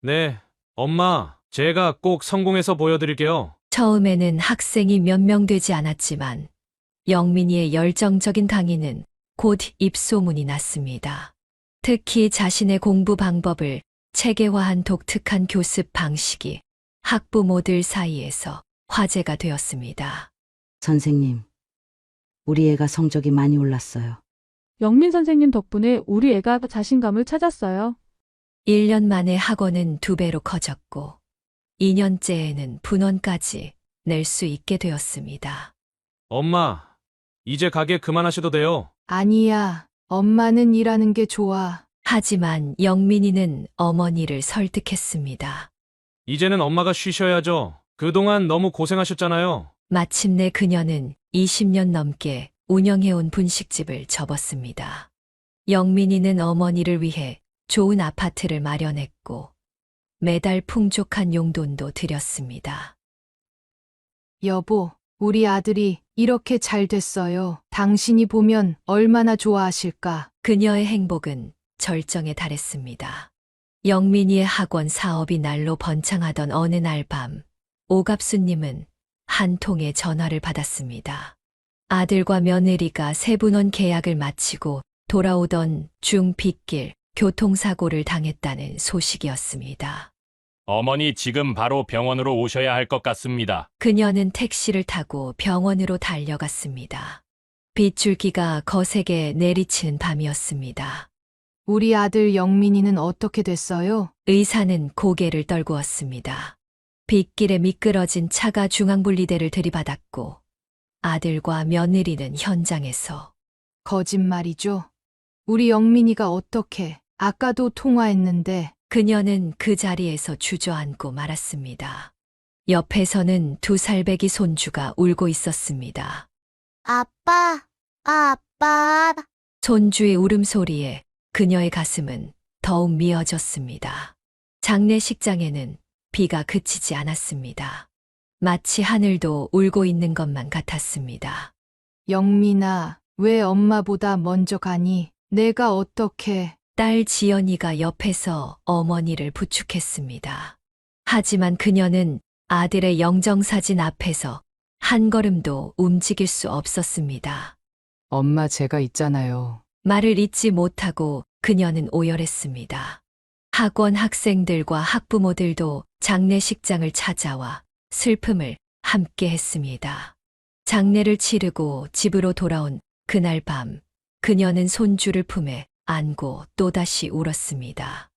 F: 네, 엄마, 제가 꼭 성공해서 보여드릴게요.
D: 처음에는 학생이 몇 명 되지 않았지만 영민이의 열정적인 강의는 곧 입소문이 났습니다. 특히 자신의 공부 방법을 체계화한 독특한 교습 방식이 학부모들 사이에서 화제가 되었습니다.
O: 선생님, 우리 애가 성적이 많이 올랐어요.
P: 영민 선생님 덕분에 우리 애가 자신감을 찾았어요.
D: 1년 만에 학원은 2배로 커졌고 2년째에는 분원까지 낼 수 있게 되었습니다.
F: 엄마, 이제 가게 그만하셔도 돼요.
L: 아니야, 엄마는 일하는 게 좋아.
D: 하지만 영민이는 어머니를 설득했습니다.
F: 이제는 엄마가 쉬셔야죠. 그동안 너무 고생하셨잖아요.
D: 마침내 그녀는 20년 넘게 운영해온 분식집을 접었습니다. 영민이는 어머니를 위해 좋은 아파트를 마련했고 매달 풍족한 용돈도 드렸습니다.
L: 여보, 우리 아들이 이렇게 잘 됐어요. 당신이 보면 얼마나 좋아하실까?
D: 그녀의 행복은 절정에 달했습니다. 영민이의 학원 사업이 날로 번창하던 어느 날 밤, 오갑수님은 한 통의 전화를 받았습니다. 아들과 며느리가 세분원 계약을 마치고 돌아오던 중 빗길 교통사고를 당했다는 소식이었습니다.
Q: 어머니 지금 바로 병원으로 오셔야 할 것 같습니다.
D: 그녀는 택시를 타고 병원으로 달려갔습니다. 빗줄기가 거세게 내리치는 밤이었습니다.
L: 우리 아들 영민이는 어떻게 됐어요?
D: 의사는 고개를 떨구었습니다. 빗길에 미끄러진 차가 중앙분리대를 들이받았고 아들과 며느리는 현장에서
L: 거짓말이죠. 우리 영민이가 어떻게, 아까도 통화했는데.
D: 그녀는 그 자리에서 주저앉고 말았습니다. 옆에서는 2살배기 손주가 울고 있었습니다.
I: 아빠, 아빠.
D: 손주의 울음소리에 그녀의 가슴은 더욱 미어졌습니다. 장례식장에는 비가 그치지 않았습니다. 마치 하늘도 울고 있는 것만 같았습니다.
L: 영민아, 왜 엄마보다 먼저 가니? 내가 어떻게...
D: 딸 지연이가 옆에서 어머니를 부축했습니다. 하지만 그녀는 아들의 영정사진 앞에서 한 걸음도 움직일 수 없었습니다.
E: 엄마 제가 있잖아요.
D: 말을 잇지 못하고 그녀는 오열했습니다. 학원 학생들과 학부모들도 장례식장을 찾아와 슬픔을 함께 했습니다. 장례를 치르고 집으로 돌아온 그날 밤, 그녀는 손주를 품에 안고 또다시 울었습니다.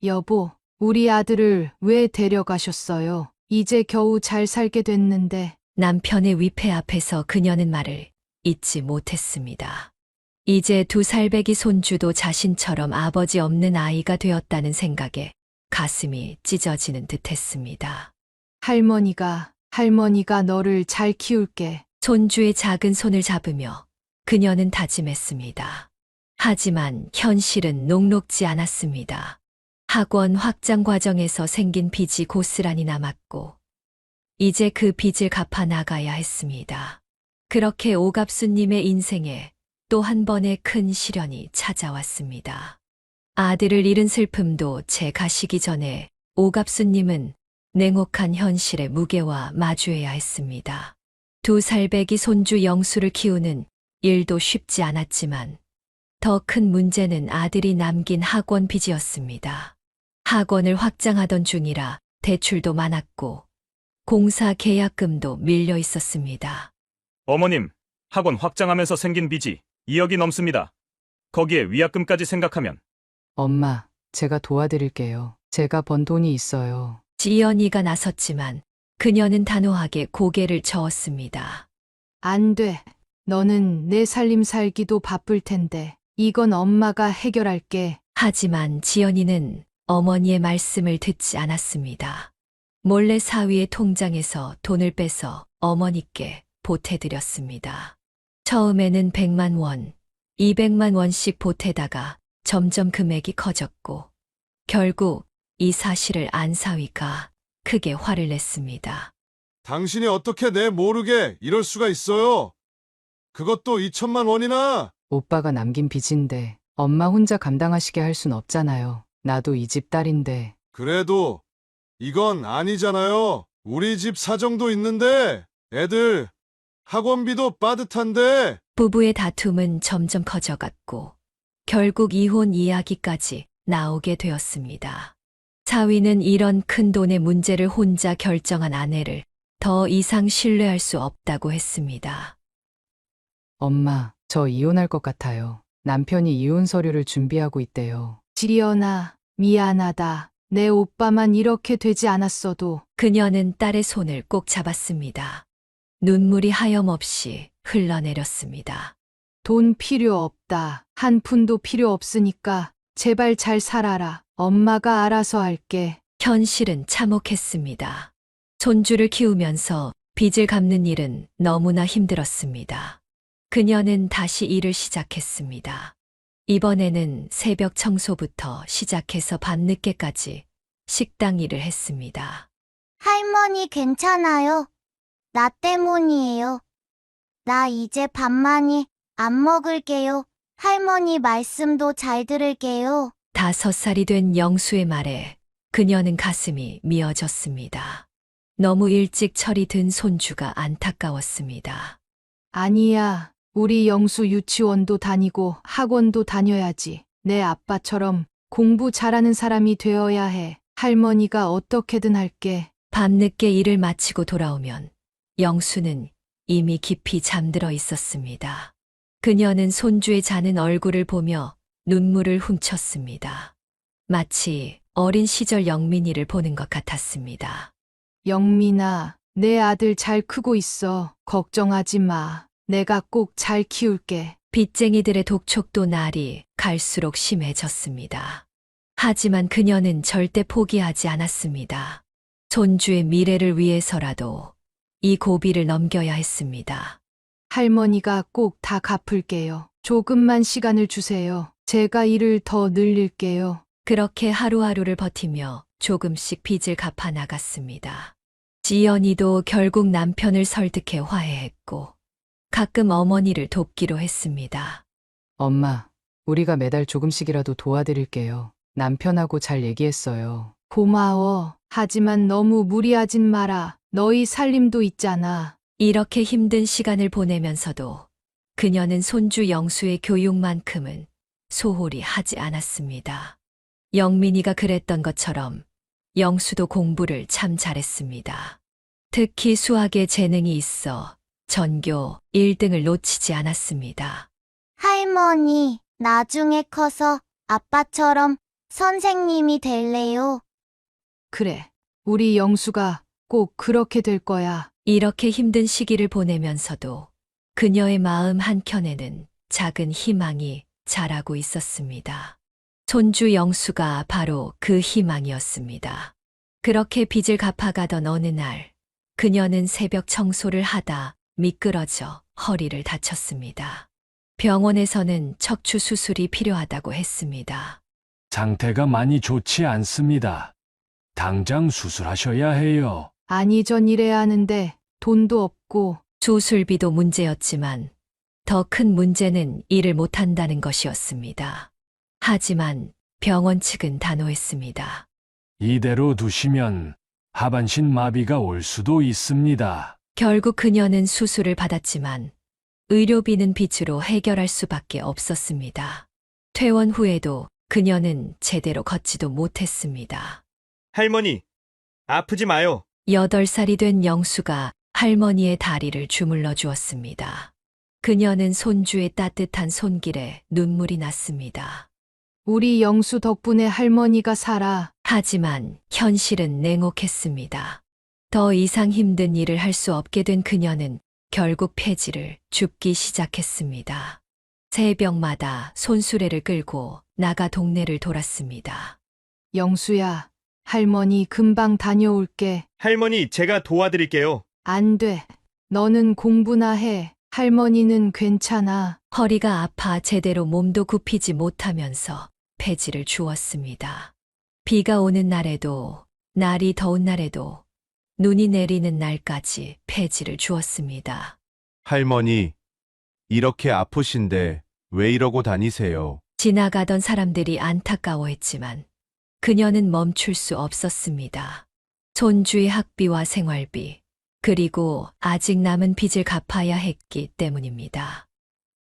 L: 여보, 우리 아들을 왜 데려가셨어요? 이제 겨우 잘 살게 됐는데.
D: 남편의 위패 앞에서 그녀는 말을 잇지 못했습니다. 이제 2살배기 손주도 자신처럼 아버지 없는 아이가 되었다는 생각에 가슴이 찢어지는 듯했습니다.
L: 할머니가 너를 잘 키울게.
D: 손주의 작은 손을 잡으며 그녀는 다짐했습니다. 하지만 현실은 녹록지 않았습니다. 학원 확장 과정에서 생긴 빚이 고스란히 남았고 이제 그 빚을 갚아 나가야 했습니다. 그렇게 오갑수님의 인생에 또 한 번의 큰 시련이 찾아왔습니다. 아들을 잃은 슬픔도 채 가시기 전에 오갑수님은 냉혹한 현실의 무게와 마주해야 했습니다. 2살배기 손주 영수를 키우는 일도 쉽지 않았지만 더 큰 문제는 아들이 남긴 학원 빚이었습니다. 학원을 확장하던 중이라 대출도 많았고 공사 계약금도 밀려 있었습니다.
R: 어머님, 학원 확장하면서 생긴 빚이 2억이 넘습니다. 거기에 위약금까지 생각하면.
E: 엄마, 제가 도와드릴게요. 제가 번 돈이 있어요.
D: 지연이가 나섰지만 그녀는 단호하게 고개를 저었습니다.
L: 안 돼. 너는 내 살림 살기도 바쁠 텐데. 이건 엄마가 해결할게.
D: 하지만 지연이는 어머니의 말씀을 듣지 않았습니다. 몰래 사위의 통장에서 돈을 빼서 어머니께 보태드렸습니다. 처음에는 100만 원, 200만 원씩 보태다가 점점 금액이 커졌고 결국 이 사실을 안 사위가 크게 화를 냈습니다.
S: 당신이 어떻게 내 모르게 이럴 수가 있어요? 그것도 2천만 원이나?
E: 오빠가 남긴 빚인데 엄마 혼자 감당하시게 할 순 없잖아요. 나도 이 집 딸인데.
S: 그래도 이건 아니잖아요. 우리 집 사정도 있는데 애들 학원비도 빠듯한데.
D: 부부의 다툼은 점점 커져갔고 결국 이혼 이야기까지 나오게 되었습니다. 사위는 이런 큰 돈의 문제를 혼자 결정한 아내를 더 이상 신뢰할 수 없다고 했습니다.
E: 엄마, 저 이혼할 것 같아요. 남편이 이혼 서류를 준비하고 있대요.
L: 지연아, 미안하다. 내 오빠만 이렇게 되지 않았어도.
D: 그녀는 딸의 손을 꼭 잡았습니다. 눈물이 하염없이 흘러내렸습니다.
L: 돈 필요 없다. 한 푼도 필요 없으니까 제발 잘 살아라. 엄마가 알아서 할게.
D: 현실은 참혹했습니다. 손주를 키우면서 빚을 갚는 일은 너무나 힘들었습니다. 그녀는 다시 일을 시작했습니다. 이번에는 새벽 청소부터 시작해서 밤늦게까지 식당 일을 했습니다.
I: 할머니 괜찮아요. 나 때문이에요. 나 이제 밥 많이 안 먹을게요. 할머니 말씀도 잘 들을게요.
D: 5살이 된 영수의 말에 그녀는 가슴이 미어졌습니다. 너무 일찍 철이 든 손주가 안타까웠습니다.
L: 아니야. 우리 영수 유치원도 다니고 학원도 다녀야지. 내 아빠처럼 공부 잘하는 사람이 되어야 해. 할머니가 어떻게든 할게.
D: 밤늦게 일을 마치고 돌아오면 영수는 이미 깊이 잠들어 있었습니다. 그녀는 손주의 자는 얼굴을 보며 눈물을 훔쳤습니다. 마치 어린 시절 영민이를 보는 것 같았습니다.
L: 영민아, 내 아들 잘 크고 있어. 걱정하지 마. 내가 꼭 잘 키울게.
D: 빚쟁이들의 독촉도 날이 갈수록 심해졌습니다. 하지만 그녀는 절대 포기하지 않았습니다. 손주의 미래를 위해서라도 이 고비를 넘겨야 했습니다.
L: 할머니가 꼭 다 갚을게요. 조금만 시간을 주세요. 제가 일을 더 늘릴게요.
D: 그렇게 하루하루를 버티며 조금씩 빚을 갚아 나갔습니다. 지연이도 결국 남편을 설득해 화해했고 가끔 어머니를 돕기로 했습니다.
E: 엄마, 우리가 매달 조금씩이라도 도와드릴게요. 남편하고 잘 얘기했어요.
L: 고마워. 하지만 너무 무리하진 마라. 너희 살림도 있잖아.
D: 이렇게 힘든 시간을 보내면서도 그녀는 손주 영수의 교육만큼은 소홀히 하지 않았습니다. 영민이가 그랬던 것처럼 영수도 공부를 참 잘했습니다. 특히 수학에 재능이 있어 전교 1등을 놓치지 않았습니다.
I: 할머니, 나중에 커서 아빠처럼 선생님이 될래요.
L: 그래. 우리 영수가 꼭 그렇게 될 거야.
D: 이렇게 힘든 시기를 보내면서도 그녀의 마음 한켠에는 작은 희망이 자라고 있었습니다. 손주 영수가 바로 그 희망이었습니다. 그렇게 빚을 갚아가던 어느 날, 그녀는 새벽 청소를 하다 미끄러져 허리를 다쳤습니다. 병원에서는 척추 수술이 필요하다고 했습니다.
H: 상태가 많이 좋지 않습니다. 당장 수술하셔야 해요.
L: 아니, 전 일해야 하는데 돈도 없고.
D: 수술비도 문제였지만 더 큰 문제는 일을 못한다는 것이었습니다. 하지만 병원 측은 단호했습니다.
H: 이대로 두시면 하반신 마비가 올 수도 있습니다.
D: 결국 그녀는 수술을 받았지만 의료비는 빚으로 해결할 수밖에 없었습니다. 퇴원 후에도 그녀는 제대로 걷지도 못했습니다.
C: 할머니, 아프지 마요.
D: 8살이 된 영수가 할머니의 다리를 주물러 주었습니다. 그녀는 손주의 따뜻한 손길에 눈물이 났습니다.
L: 우리 영수 덕분에 할머니가 살아.
D: 하지만 현실은 냉혹했습니다. 더 이상 힘든 일을 할 수 없게 된 그녀는 결국 폐지를 줍기 시작했습니다. 새벽마다 손수레를 끌고 나가 동네를 돌았습니다.
L: 영수야, 할머니 금방 다녀올게.
C: 할머니, 제가 도와드릴게요.
L: 안 돼. 너는 공부나 해. 할머니는 괜찮아.
D: 허리가 아파 제대로 몸도 굽히지 못하면서 폐지를 주었습니다. 비가 오는 날에도, 날이 더운 날에도, 눈이 내리는 날까지 폐지를 주었습니다.
T: 할머니, 이렇게 아프신데 왜 이러고 다니세요?
D: 지나가던 사람들이 안타까워했지만 그녀는 멈출 수 없었습니다. 손주의 학비와 생활비, 그리고 아직 남은 빚을 갚아야 했기 때문입니다.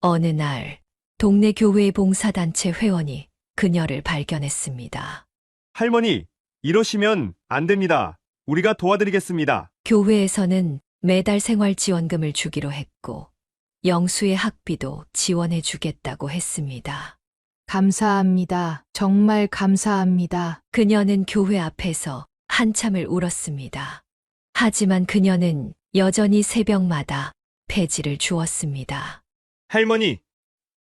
D: 어느 날 동네 교회 봉사단체 회원이 그녀를 발견했습니다.
C: 할머니, 이러시면 안 됩니다. 우리가 도와드리겠습니다.
D: 교회에서는 매달 생활지원금을 주기로 했고 영수의 학비도 지원해 주겠다고 했습니다.
L: 감사합니다. 정말 감사합니다.
D: 그녀는 교회 앞에서 한참을 울었습니다. 하지만 그녀는 여전히 새벽마다 폐지를 주었습니다.
C: 할머니,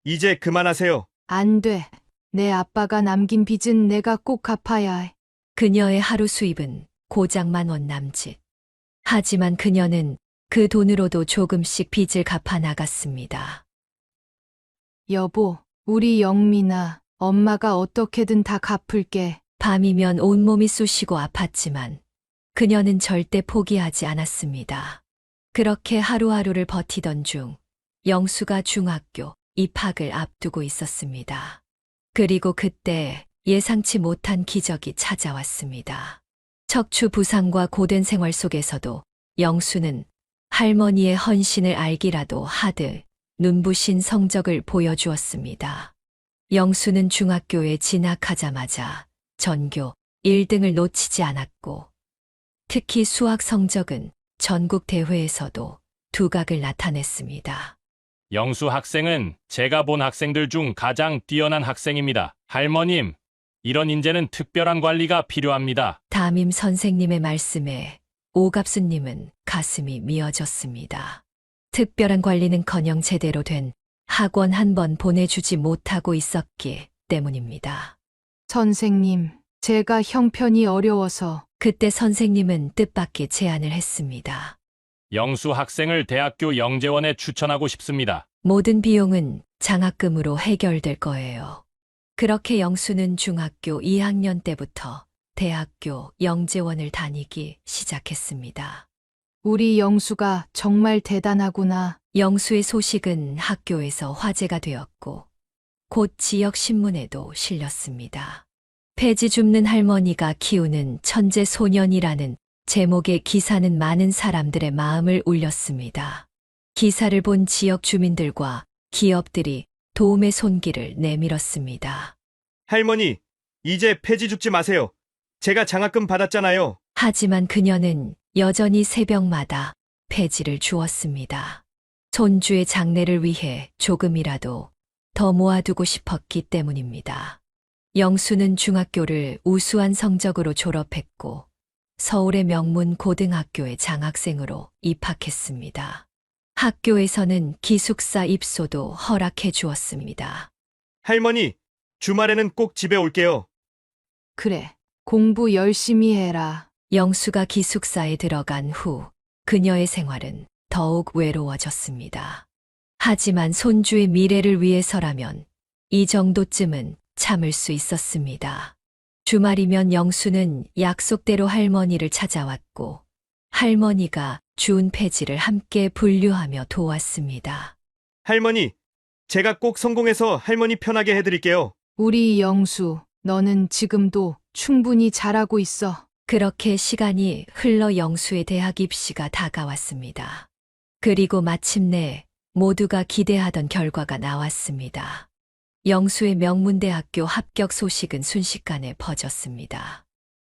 C: 이제 그만하세요.
L: 안 돼. 내 아빠가 남긴 빚은 내가 꼭 갚아야 해.
D: 그녀의 하루 수입은 고작 10,000원 남짓. 하지만 그녀는 그 돈으로도 조금씩 빚을 갚아 나갔습니다.
L: 여보, 우리 영민아, 엄마가 어떻게든 다 갚을게.
D: 밤이면 온몸이 쑤시고 아팠지만 그녀는 절대 포기하지 않았습니다. 그렇게 하루하루를 버티던 중 영수가 중학교 입학을 앞두고 있었습니다. 그리고 그때 예상치 못한 기적이 찾아왔습니다. 척추 부상과 고된 생활 속에서도 영수는 할머니의 헌신을 알기라도 하듯 눈부신 성적을 보여주었습니다. 영수는 중학교에 진학하자마자 전교 1등을 놓치지 않았고 특히 수학 성적은 전국 대회에서도 두각을 나타냈습니다.
Q: 영수 학생은 제가 본 학생들 중 가장 뛰어난 학생입니다. 할머님, 이런 인재는 특별한 관리가 필요합니다.
D: 담임 선생님의 말씀에 오갑수님은 가슴이 미어졌습니다. 특별한 관리는커녕 제대로 된 학원 한 번 보내주지 못하고 있었기 때문입니다.
L: 선생님, 제가 형편이 어려워서.
D: 그때 선생님은 뜻밖의 제안을 했습니다.
Q: 영수 학생을 대학교 영재원에 추천하고 싶습니다.
D: 모든 비용은 장학금으로 해결될 거예요. 그렇게 영수는 중학교 2학년 때부터 대학교 영재원을 다니기 시작했습니다.
L: 우리 영수가 정말 대단하구나.
D: 영수의 소식은 학교에서 화제가 되었고 곧 지역 신문에도 실렸습니다. 폐지 줍는 할머니가 키우는 천재 소년이라는 제목의 기사는 많은 사람들의 마음을 울렸습니다. 기사를 본 지역 주민들과 기업들이 도움의 손길을 내밀었습니다.
C: 할머니, 이제 폐지 줍지 마세요. 제가 장학금 받았잖아요.
D: 하지만 그녀는 여전히 새벽마다 폐지를 주었습니다. 손주의 장래를 위해 조금이라도 더 모아두고 싶었기 때문입니다. 영수는 중학교를 우수한 성적으로 졸업했고 서울의 명문 고등학교에 장학생으로 입학했습니다. 학교에서는 기숙사 입소도 허락해 주었습니다.
C: 할머니, 주말에는 꼭 집에 올게요.
L: 그래, 공부 열심히 해라.
D: 영수가 기숙사에 들어간 후 그녀의 생활은 더욱 외로워졌습니다. 하지만 손주의 미래를 위해서라면 이 정도쯤은 참을 수 있었습니다. 주말이면 영수는 약속대로 할머니를 찾아왔고 할머니가 주운 폐지를 함께 분류하며 도왔습니다.
C: 할머니, 제가 꼭 성공해서 할머니 편하게 해드릴게요.
L: 우리 영수, 너는 지금도 충분히 잘하고 있어.
D: 그렇게 시간이 흘러 영수의 대학 입시가 다가왔습니다. 그리고 마침내 모두가 기대하던 결과가 나왔습니다. 영수의 명문대학교 합격 소식은 순식간에 퍼졌습니다.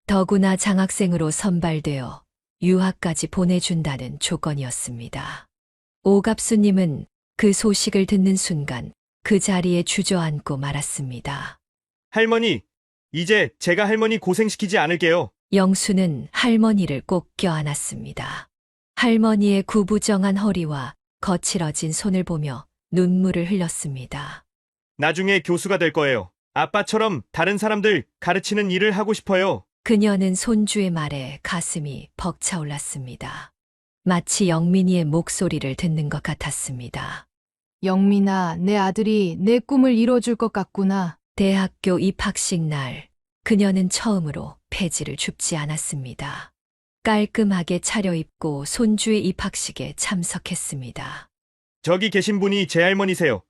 D: 더구나 장학생으로 선발되어 유학까지 보내준다는 조건이었습니다. 오갑수님은 그 소식을 듣는 순간 그 자리에 주저앉고 말았습니다.
C: 할머니, 이제 제가 할머니 고생시키지 않을게요.
D: 영수는 할머니를 꼭 껴안았습니다. 할머니의 구부정한 허리와 거칠어진 손을 보며 눈물을 흘렸습니다.
C: 나중에 교수가 될 거예요. 아빠처럼 다른 사람들 가르치는 일을 하고 싶어요.
D: 그녀는 손주의 말에 가슴이 벅차올랐습니다. 마치 영민이의 목소리를 듣는 것 같았습니다.
L: 영민아, 내 아들이 내 꿈을 이뤄줄 것 같구나.
D: 대학교 입학식 날, 그녀는 처음으로 폐지를 줍지 않았습니다. 깔끔하게 차려입고 손주의 입학식에 참석했습니다.
C: 저기 계신 분이 제 할머니세요.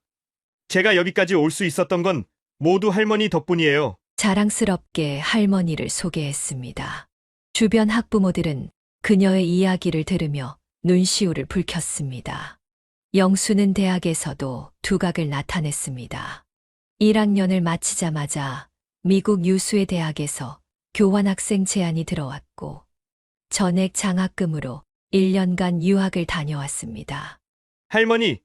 C: 제가 여기까지 올 수 있었던 건 모두 할머니 덕분이에요.
D: 자랑스럽게 할머니를 소개했습니다. 주변 학부모들은 그녀의 이야기를 들으며 눈시울을 붉혔습니다. 영수는 대학에서도 두각을 나타냈습니다. 1학년을 마치자마자 미국 유수의 대학에서 교환학생 제안이 들어왔고 전액 장학금으로 1년간 유학을 다녀왔습니다.
C: 할머니,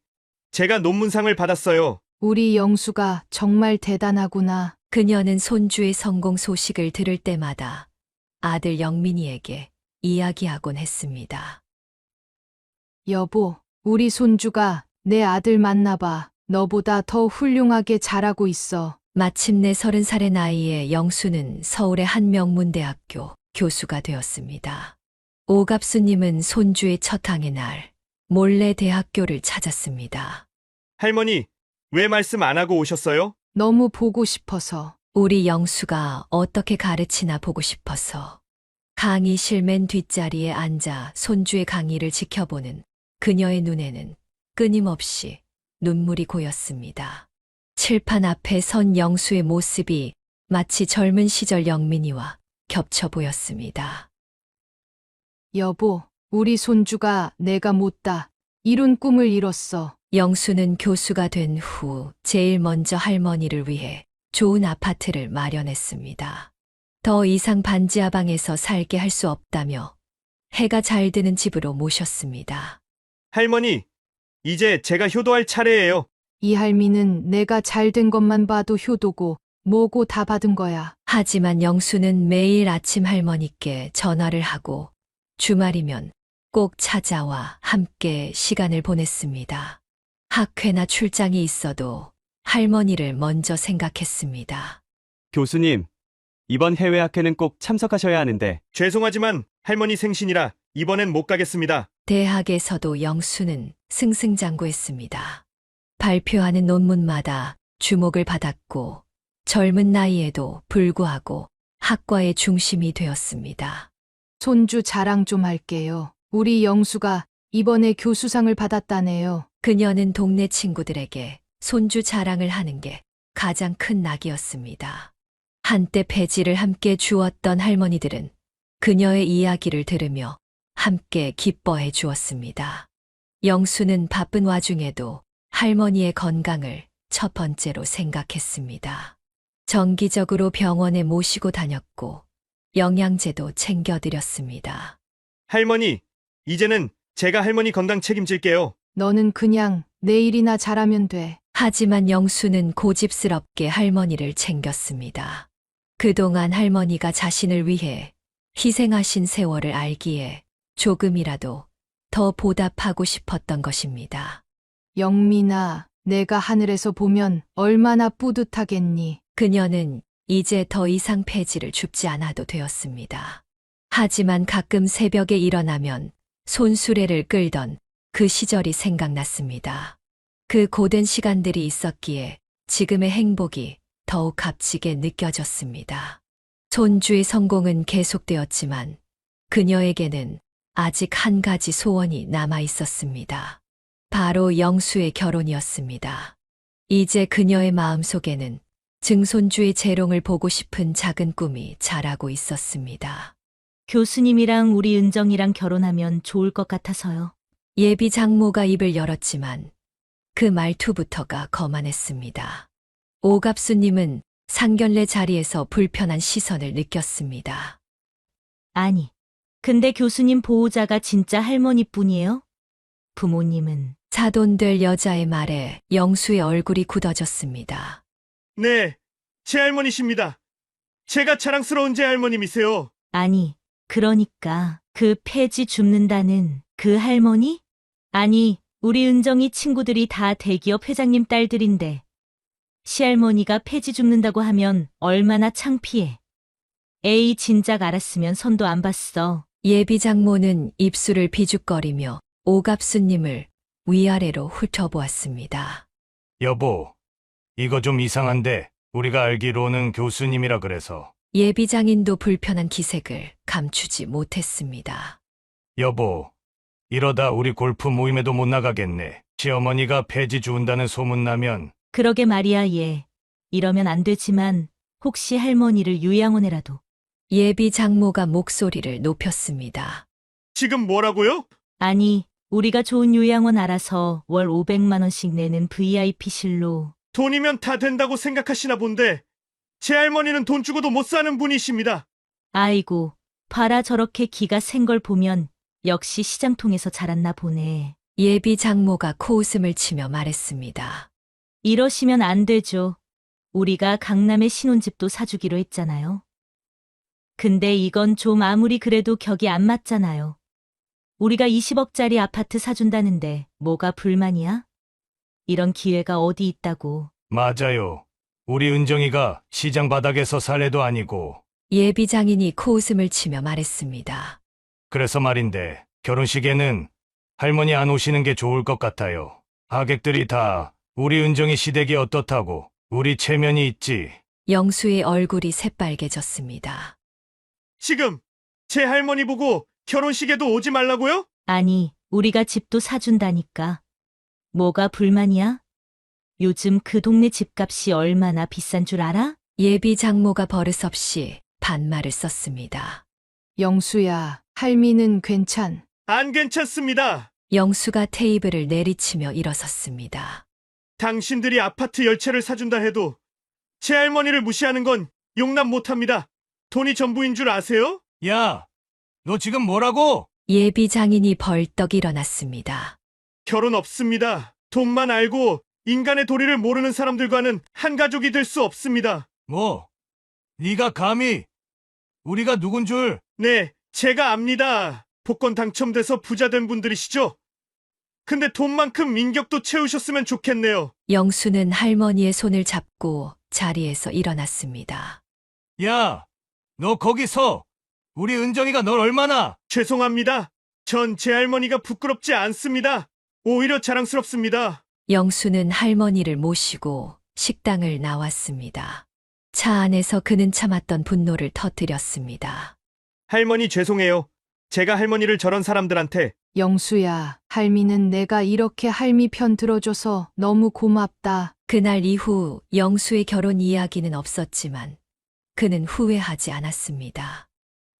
C: 제가 논문상을 받았어요.
L: 우리 영수가 정말 대단하구나.
D: 그녀는 손주의 성공 소식을 들을 때마다 아들 영민이에게 이야기하곤 했습니다.
L: 여보, 우리 손주가 내 아들 만나봐. 너보다 더 훌륭하게 자라고 있어.
D: 마침내 30살의 나이에 영수는 서울의 한 명문대학교 교수가 되었습니다. 오갑수님은 손주의 첫 항의 날 몰래 대학교를 찾았습니다.
C: 할머니, 왜 말씀 안 하고 오셨어요?
L: 너무 보고 싶어서.
D: 우리 영수가 어떻게 가르치나 보고 싶어서. 강의실 맨 뒷자리에 앉아 손주의 강의를 지켜보는 그녀의 눈에는 끊임없이 눈물이 고였습니다. 칠판 앞에 선 영수의 모습이 마치 젊은 시절 영민이와 겹쳐 보였습니다.
L: 여보, 우리 손주가 내가 못다 이룬 꿈을 이뤘어.
D: 영수는 교수가 된 후 제일 먼저 할머니를 위해 좋은 아파트를 마련했습니다. 더 이상 반지하방에서 살게 할 수 없다며 해가 잘 드는 집으로 모셨습니다.
C: 할머니, 이제 제가 효도할 차례예요.
L: 이 할미는 내가 잘 된 것만 봐도 효도고 뭐고 다 받은 거야.
D: 하지만 영수는 매일 아침 할머니께 전화를 하고 주말이면 꼭 찾아와 함께 시간을 보냈습니다. 학회나 출장이 있어도 할머니를 먼저 생각했습니다.
U: 교수님, 이번 해외 학회는 꼭 참석하셔야 하는데.
C: 죄송하지만 할머니 생신이라 이번엔 못 가겠습니다.
D: 대학에서도 영수는 승승장구했습니다. 발표하는 논문마다 주목을 받았고 젊은 나이에도 불구하고 학과의 중심이 되었습니다.
L: 손주 자랑 좀 할게요. 우리 영수가 이번에 교수상을 받았다네요.
D: 그녀는 동네 친구들에게 손주 자랑을 하는 게 가장 큰 낙이었습니다. 한때 배지를 함께 주었던 할머니들은 그녀의 이야기를 들으며 함께 기뻐해 주었습니다. 영수는 바쁜 와중에도 할머니의 건강을 첫 번째로 생각했습니다. 정기적으로 병원에 모시고 다녔고 영양제도 챙겨드렸습니다.
C: 할머니, 이제는 제가 할머니 건강 책임질게요.
L: 너는 그냥 내일이나 잘하면 돼.
D: 하지만 영수는 고집스럽게 할머니를 챙겼습니다. 그동안 할머니가 자신을 위해 희생하신 세월을 알기에 조금이라도 더 보답하고 싶었던 것입니다.
L: 영민아, 내가 하늘에서 보면 얼마나 뿌듯하겠니?
D: 그녀는 이제 더 이상 폐지를 줍지 않아도 되었습니다. 하지만 가끔 새벽에 일어나면 손수레를 끌던 그 시절이 생각났습니다. 그 고된 시간들이 있었기에 지금의 행복이 더욱 값지게 느껴졌습니다. 손주의 성공은 계속되었지만 그녀에게는 아직 한 가지 소원이 남아 있었습니다. 바로 영수의 결혼이었습니다. 이제 그녀의 마음속에는 증손주의 재롱을 보고 싶은 작은 꿈이 자라고 있었습니다.
A: 교수님이랑 우리 은정이랑 결혼하면 좋을 것 같아서요.
D: 예비 장모가 입을 열었지만 그 말투부터가 거만했습니다. 오갑수님은 상견례 자리에서 불편한 시선을 느꼈습니다.
A: 아니, 근데 교수님 보호자가 진짜 할머니뿐이에요? 부모님은
D: 사돈될 여자의 말에 영수의 얼굴이 굳어졌습니다.
C: 네, 제 할머니십니다. 제가 자랑스러운 제 할머님이세요.
A: 아니, 그러니까 그 폐지 줍는다는 그 할머니? 아니, 우리 은정이 친구들이 다 대기업 회장님 딸들인데 시할머니가 폐지 줍는다고 하면 얼마나 창피해. 에이, 진작 알았으면 손도 안 봤어.
D: 예비 장모는 입술을 비죽거리며 오갑수님을 위아래로 훑어보았습니다.
B: 여보, 이거 좀 이상한데 우리가 알기로는 교수님이라 그래서.
D: 예비 장인도 불편한 기색을 감추지 못했습니다.
B: 여보, 이러다 우리 골프 모임에도 못 나가겠네. 시어머니가 폐지 주운다는 소문 나면.
A: 그러게 말이야, 얘. 이러면 안 되지만 혹시 할머니를 요양원에라도.
D: 예비 장모가 목소리를 높였습니다.
C: 지금 뭐라고요?
A: 아니, 우리가 좋은 요양원 알아서 월 500만 원씩 내는 VIP실로.
C: 돈이면 다 된다고 생각하시나 본데 제 할머니는 돈 주고도 못 사는 분이십니다.
A: 아이고, 봐라, 저렇게 기가 센 걸 보면 역시 시장통에서 자랐나 보네.
D: 예비 장모가 코웃음을 치며 말했습니다.
A: 이러시면 안 되죠. 우리가 강남에 신혼집도 사주기로 했잖아요. 근데 이건 좀 아무리 그래도 격이 안 맞잖아요. 우리가 20억짜리 아파트 사준다는데 뭐가 불만이야? 이런 기회가 어디 있다고.
B: 맞아요. 우리 은정이가 시장 바닥에서 살 애도 아니고.
D: 예비 장인이 코웃음을 치며 말했습니다.
B: 그래서 말인데 결혼식에는 할머니 안 오시는 게 좋을 것 같아요. 하객들이 다 우리 은정이 시댁이 어떻다고 우리 체면이 있지.
D: 영수의 얼굴이 새빨개졌습니다.
C: 지금 제 할머니 보고 결혼식에도 오지 말라고요?
A: 아니, 우리가 집도 사준다니까. 뭐가 불만이야? 요즘 그 동네 집값이 얼마나 비싼 줄 알아?
D: 예비 장모가 버릇없이 반말을 썼습니다.
L: 영수야, 할미는 괜찮.
C: 안 괜찮습니다.
D: 영수가 테이블을 내리치며 일어섰습니다.
C: 당신들이 아파트 10채를 사준다 해도 제 할머니를 무시하는 건 용납 못합니다. 돈이 전부인 줄 아세요?
B: 야, 너 지금 뭐라고?
D: 예비 장인이 벌떡 일어났습니다.
C: 결혼 없습니다. 돈만 알고 인간의 도리를 모르는 사람들과는 한 가족이 될 수 없습니다.
B: 뭐? 네가 감히 우리가 누군 줄?
C: 네, 제가 압니다. 복권 당첨돼서 부자 된 분들이시죠? 근데 돈만큼 인격도 채우셨으면 좋겠네요.
D: 영수는 할머니의 손을 잡고 자리에서 일어났습니다.
B: 야, 너 거기서 우리 은정이가 널 얼마나?
C: 죄송합니다. 전 제 할머니가 부끄럽지 않습니다. 오히려 자랑스럽습니다.
D: 영수는 할머니를 모시고 식당을 나왔습니다. 차 안에서 그는 참았던 분노를 터뜨렸습니다.
C: 할머니 죄송해요. 제가 할머니를 저런 사람들한테.
L: 영수야, 할미는 내가 이렇게 할미 편 들어줘서 너무 고맙다.
D: 그날 이후 영수의 결혼 이야기는 없었지만 그는 후회하지 않았습니다.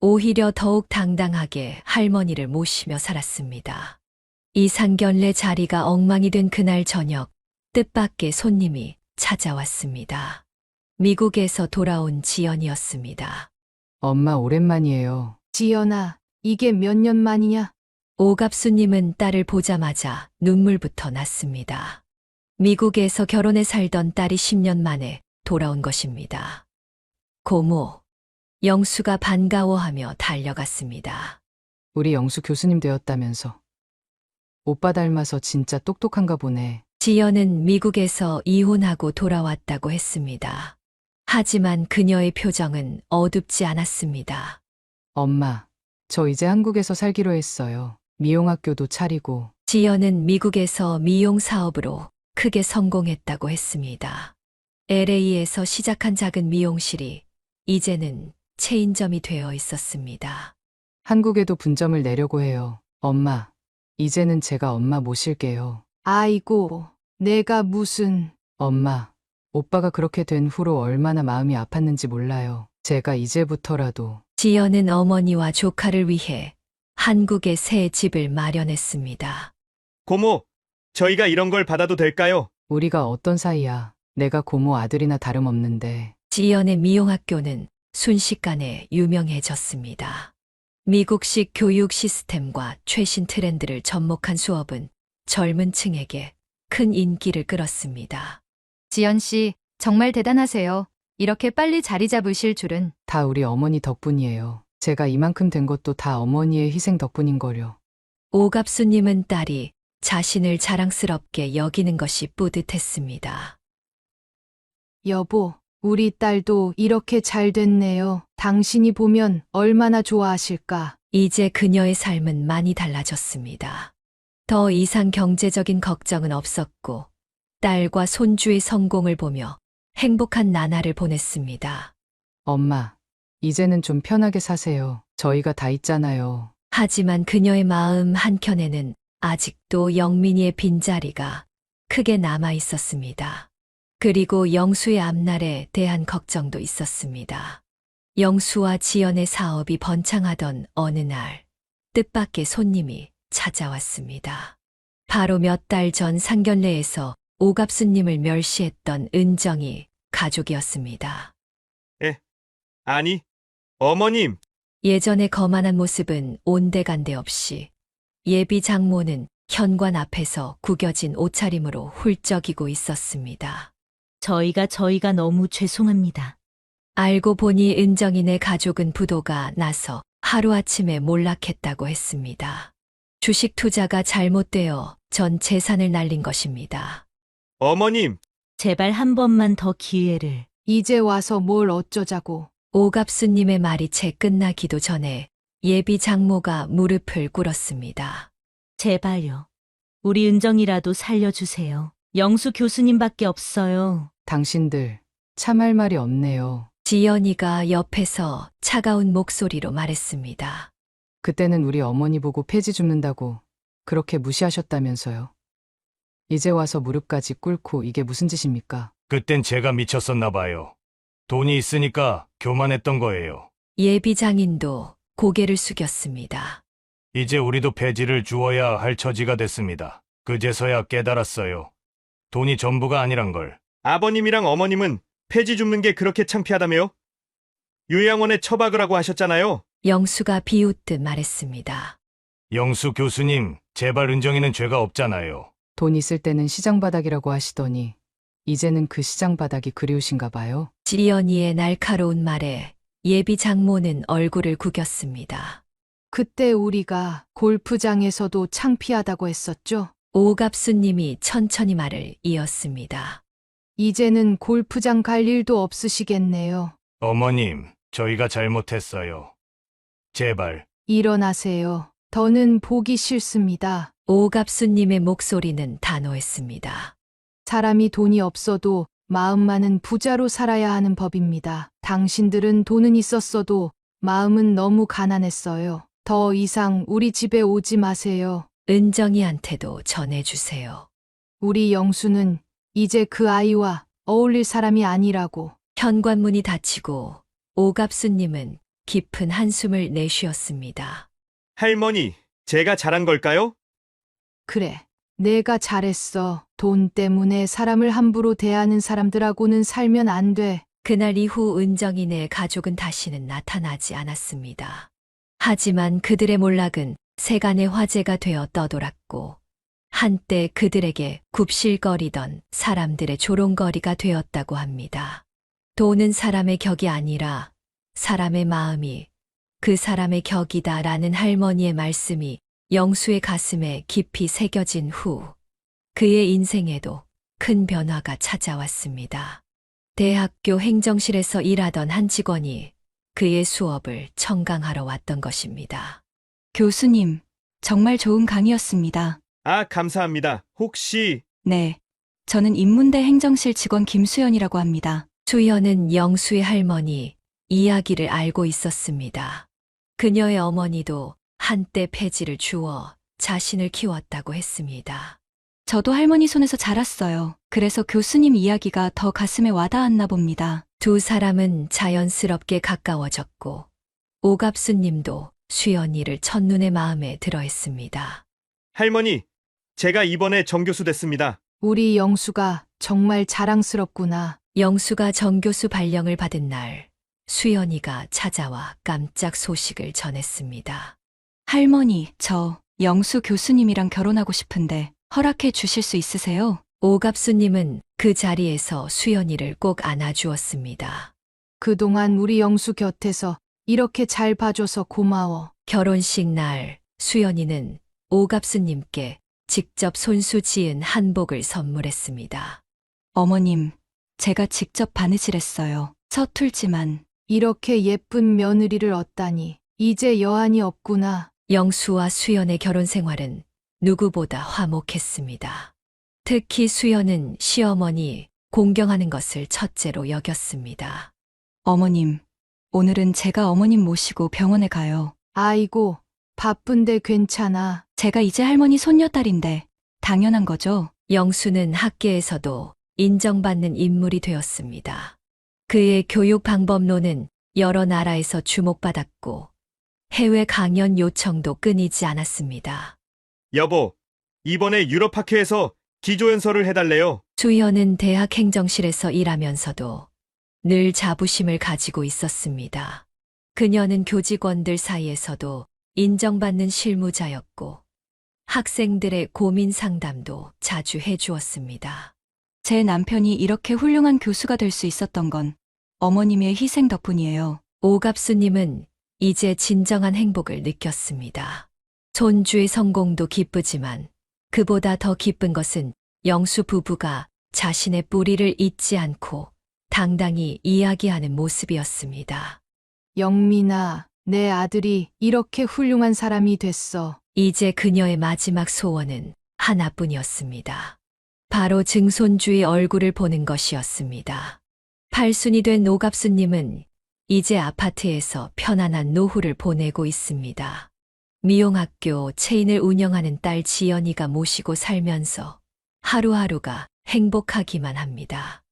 D: 오히려 더욱 당당하게 할머니를 모시며 살았습니다. 이 상견례 자리가 엉망이 된 그날 저녁, 뜻밖의 손님이 찾아왔습니다. 미국에서 돌아온 지연이었습니다.
L: 엄마 오랜만이에요. 지연아, 이게 몇 년 만이냐?
D: 오갑수님은 딸을 보자마자 눈물부터 났습니다. 미국에서 결혼해 살던 딸이 10년 만에 돌아온 것입니다. 고모, 영수가 반가워하며 달려갔습니다.
L: 우리 영수 교수님 되었다면서. 오빠 닮아서 진짜 똑똑한가 보네.
D: 지연은 미국에서 이혼하고 돌아왔다고 했습니다. 하지만 그녀의 표정은 어둡지 않았습니다.
L: 엄마, 저 이제 한국에서 살기로 했어요. 미용학교도 차리고.
D: 지연은 미국에서 미용 사업으로 크게 성공했다고 했습니다. LA에서 시작한 작은 미용실이 이제는 체인점이 되어 있었습니다.
L: 한국에도 분점을 내려고 해요. 엄마, 이제는 제가 엄마 모실게요. 아이고, 내가 무슨... 엄마, 오빠가 그렇게 된 후로 얼마나 마음이 아팠는지 몰라요. 제가 이제부터라도...
D: 지연은 어머니와 조카를 위해 한국에 새 집을 마련했습니다.
C: 고모, 저희가 이런 걸 받아도 될까요?
L: 우리가 어떤 사이야. 내가 고모 아들이나 다름없는데.
D: 지연의 미용학교는 순식간에 유명해졌습니다. 미국식 교육 시스템과 최신 트렌드를 접목한 수업은 젊은 층에게 큰 인기를 끌었습니다.
N: 지연 씨, 정말 대단하세요. 이렇게 빨리 자리 잡으실 줄은.
L: 다 우리 어머니 덕분이에요. 제가 이만큼 된 것도 다 어머니의 희생 덕분인걸요.
D: 오갑수님은 딸이 자신을 자랑스럽게 여기는 것이 뿌듯했습니다.
L: 여보, 우리 딸도 이렇게 잘 됐네요. 당신이 보면 얼마나 좋아하실까.
D: 이제 그녀의 삶은 많이 달라졌습니다. 더 이상 경제적인 걱정은 없었고 딸과 손주의 성공을 보며 행복한 나날을 보냈습니다.
L: 엄마, 이제는 좀 편하게 사세요. 저희가 다 있잖아요.
D: 하지만 그녀의 마음 한켠에는 아직도 영민이의 빈자리가 크게 남아 있었습니다. 그리고 영수의 앞날에 대한 걱정도 있었습니다. 영수와 지연의 사업이 번창하던 어느 날, 뜻밖의 손님이 찾아왔습니다. 바로 몇 달 전 상견례에서 오갑수님을 멸시했던 은정이 가족이었습니다.
C: 아니, 어머님.
D: 예전의 거만한 모습은 온데간데 없이 예비 장모는 현관 앞에서 구겨진 옷차림으로 훌쩍이고 있었습니다.
A: 저희가 너무 죄송합니다.
D: 알고 보니 은정이네 가족은 부도가 나서 하루아침에 몰락했다고 했습니다. 주식 투자가 잘못되어 전 재산을 날린 것입니다.
C: 어머님.
A: 제발 한 번만 더 기회를.
L: 이제 와서 뭘 어쩌자고.
D: 오갑수님의 말이 채 끝나기도 전에 예비 장모가 무릎을 꿇었습니다.
A: 제발요. 우리 은정이라도 살려주세요. 영수 교수님밖에 없어요.
L: 당신들 참할 말이 없네요.
D: 지연이가 옆에서 차가운 목소리로 말했습니다.
L: 그때는 우리 어머니 보고 폐지 줍는다고 그렇게 무시하셨다면서요. 이제 와서 무릎까지 꿇고 이게 무슨 짓입니까?
B: 그땐 제가 미쳤었나 봐요. 돈이 있으니까 교만했던 거예요.
D: 예비 장인도 고개를 숙였습니다.
B: 이제 우리도 폐지를 주어야 할 처지가 됐습니다. 그제서야 깨달았어요. 돈이 전부가 아니란 걸.
C: 아버님이랑 어머님은 폐지 줍는 게 그렇게 창피하다며요? 요양원에 처박으라고 하셨잖아요.
D: 영수가 비웃듯 말했습니다.
B: 영수 교수님, 제발 은정이는 죄가 없잖아요.
L: 돈 있을 때는 시장 바닥이라고 하시더니 이제는 그 시장 바닥이 그리우신가 봐요.
D: 지연이의 날카로운 말에 예비 장모는 얼굴을 구겼습니다.
L: 그때 우리가 골프장에서도 창피하다고 했었죠.
D: 오갑수님이 천천히 말을 이었습니다.
L: 이제는 골프장 갈 일도 없으시겠네요.
B: 어머님, 저희가 잘못했어요. 제발.
L: 일어나세요. 더는 보기 싫습니다.
D: 오갑수님의 목소리는 단호했습니다.
L: 사람이 돈이 없어도 마음만은 부자로 살아야 하는 법입니다. 당신들은 돈은 있었어도 마음은 너무 가난했어요. 더 이상 우리 집에 오지 마세요.
D: 은정이한테도 전해주세요.
L: 우리 영수는 이제 그 아이와 어울릴 사람이 아니라고.
D: 현관문이 닫히고 오갑수님은 깊은 한숨을 내쉬었습니다.
C: 할머니, 제가 잘한 걸까요?
L: 그래, 내가 잘했어. 돈 때문에 사람을 함부로 대하는 사람들하고는 살면 안 돼.
D: 그날 이후 은정이네 가족은 다시는 나타나지 않았습니다. 하지만 그들의 몰락은 세간의 화제가 되어 떠돌았고 한때 그들에게 굽실거리던 사람들의 조롱거리가 되었다고 합니다. 돈은 사람의 격이 아니라 사람의 마음이 그 사람의 격이다라는 할머니의 말씀이 영수의 가슴에 깊이 새겨진 후 그의 인생에도 큰 변화가 찾아왔습니다. 대학교 행정실에서 일하던 한 직원이 그의 수업을 청강하러 왔던 것입니다.
G: 교수님, 정말 좋은 강의였습니다.
C: 아, 감사합니다. 혹시
G: 네. 저는 인문대 행정실 직원 김수연이라고 합니다.
D: 수연은 영수의 할머니 이야기를 알고 있었습니다. 그녀의 어머니도 한때 폐지를 주어 자신을 키웠다고 했습니다.
G: 저도 할머니 손에서 자랐어요. 그래서 교수님 이야기가 더 가슴에 와닿았나 봅니다.
D: 두 사람은 자연스럽게 가까워졌고 오갑수님도 수연이를 첫눈에 마음에 들어했습니다.
C: 할머니, 제가 이번에 정교수 됐습니다.
L: 우리 영수가 정말 자랑스럽구나.
D: 영수가 정교수 발령을 받은 날 수연이가 찾아와 깜짝 소식을 전했습니다.
G: 할머니, 저 영수 교수님이랑 결혼하고 싶은데 허락해 주실 수 있으세요?
D: 오갑수님은 그 자리에서 수연이를 꼭 안아주었습니다.
L: 그동안 우리 영수 곁에서 이렇게 잘 봐줘서 고마워.
D: 결혼식 날 수연이는 오갑수님께 직접 손수 지은 한복을 선물했습니다.
G: 어머님, 제가 직접 바느질했어요. 서툴지만.
L: 이렇게 예쁜 며느리를 얻다니. 이제 여한이 없구나.
D: 영수와 수연의 결혼 생활은 누구보다 화목했습니다. 특히 수연은 시어머니 공경하는 것을 첫째로 여겼습니다.
G: 어머님, 오늘은 제가 어머님 모시고 병원에 가요.
L: 아이고, 바쁜데 괜찮아.
G: 제가 이제 할머니 손녀딸인데 당연한 거죠?
D: 영수는 학계에서도 인정받는 인물이 되었습니다. 그의 교육 방법론은 여러 나라에서 주목받았고 해외 강연 요청도 끊이지 않았습니다.
C: 여보, 이번에 유럽학회에서 기조연설을 해달래요.
D: 수연은 대학 행정실에서 일하면서도 늘 자부심을 가지고 있었습니다. 그녀는 교직원들 사이에서도 인정받는 실무자였고 학생들의 고민 상담도 자주 해주었습니다.
G: 제 남편이 이렇게 훌륭한 교수가 될 수 있었던 건 어머님의 희생 덕분이에요.
D: 오갑수님은 이제 진정한 행복을 느꼈습니다. 손주의 성공도 기쁘지만 그보다 더 기쁜 것은 영수 부부가 자신의 뿌리를 잊지 않고 당당히 이야기하는 모습이었습니다.
L: 영민아, 내 아들이 이렇게 훌륭한 사람이 됐어.
D: 이제 그녀의 마지막 소원은 하나뿐이었습니다. 바로 증손주의 얼굴을 보는 것이었습니다. 팔순이 된 오갑수님은 이제 아파트에서 편안한 노후를 보내고 있습니다. 미용학교 체인을 운영하는 딸 지연이가 모시고 살면서 하루하루가 행복하기만 합니다.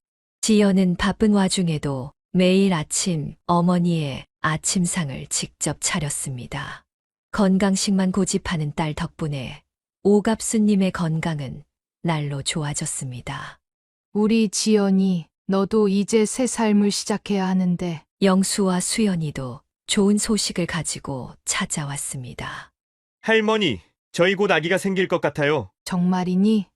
D: 지연은 바쁜 와중에도 매일 아침 어머니의 아침상을 직접 차렸습니다. 건강식만 고집하는 딸 덕분에 오갑수님의 건강은 날로 좋아졌습니다.
L: 우리 지연이, 너도 이제 새 삶을 시작해야 하는데.
D: 영수와 수연이도 좋은 소식을 가지고 찾아왔습니다.
C: 할머니, 저희 곧 아기가 생길 것 같아요.
L: 정말이니?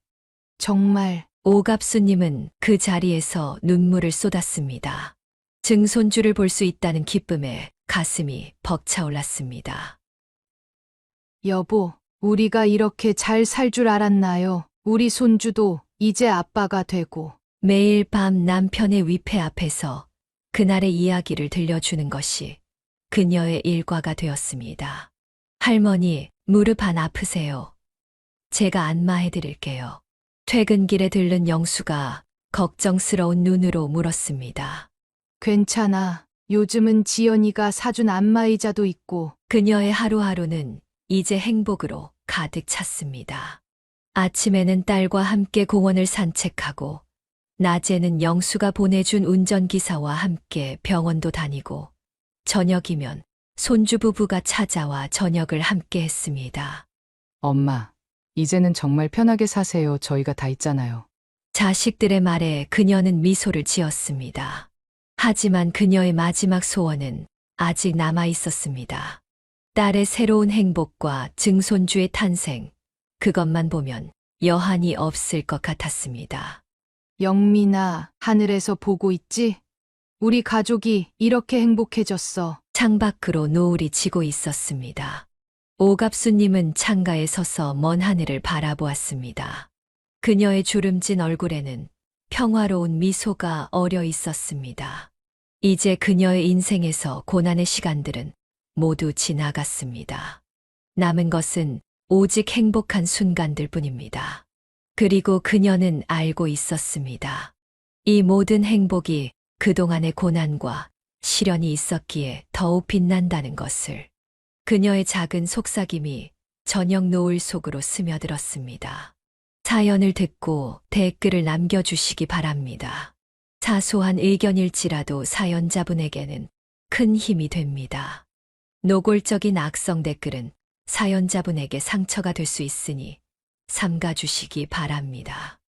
L: 정말.
D: 오갑수님은 그 자리에서 눈물을 쏟았습니다. 증손주를 볼 수 있다는 기쁨에 가슴이 벅차올랐습니다.
L: 여보, 우리가 이렇게 잘 살 줄 알았나요? 우리 손주도 이제 아빠가 되고.
D: 매일 밤 남편의 위패 앞에서 그날의 이야기를 들려주는 것이 그녀의 일과가 되었습니다. 할머니, 무릎 안 아프세요? 제가 안마해드릴게요. 퇴근길에 들른 영수가 걱정스러운 눈으로 물었습니다.
L: 괜찮아. 요즘은 지연이가 사준 안마의자도 있고.
D: 그녀의 하루하루는 이제 행복으로 가득 찼습니다. 아침에는 딸과 함께 공원을 산책하고, 낮에는 영수가 보내준 운전기사와 함께 병원도 다니고, 저녁이면 손주 부부가 찾아와 저녁을 함께 했습니다.
L: 엄마, 이제는 정말 편하게 사세요. 저희가 다 있잖아요.
D: 자식들의 말에 그녀는 미소를 지었습니다. 하지만 그녀의 마지막 소원은 아직 남아 있었습니다. 딸의 새로운 행복과 증손주의 탄생, 그것만 보면 여한이 없을 것 같았습니다.
L: 영민아, 하늘에서 보고 있지? 우리 가족이 이렇게 행복해졌어.
D: 창밖으로 노을이 지고 있었습니다. 오갑수님은 창가에 서서 먼 하늘을 바라보았습니다. 그녀의 주름진 얼굴에는 평화로운 미소가 어려 있었습니다. 이제 그녀의 인생에서 고난의 시간들은 모두 지나갔습니다. 남은 것은 오직 행복한 순간들 뿐입니다. 그리고 그녀는 알고 있었습니다. 이 모든 행복이 그동안의 고난과 시련이 있었기에 더욱 빛난다는 것을. 그녀의 작은 속삭임이 저녁 노을 속으로 스며들었습니다. 사연을 듣고 댓글을 남겨주시기 바랍니다. 사소한 의견일지라도 사연자분에게는 큰 힘이 됩니다. 노골적인 악성 댓글은 사연자분에게 상처가 될 수 있으니 삼가주시기 바랍니다.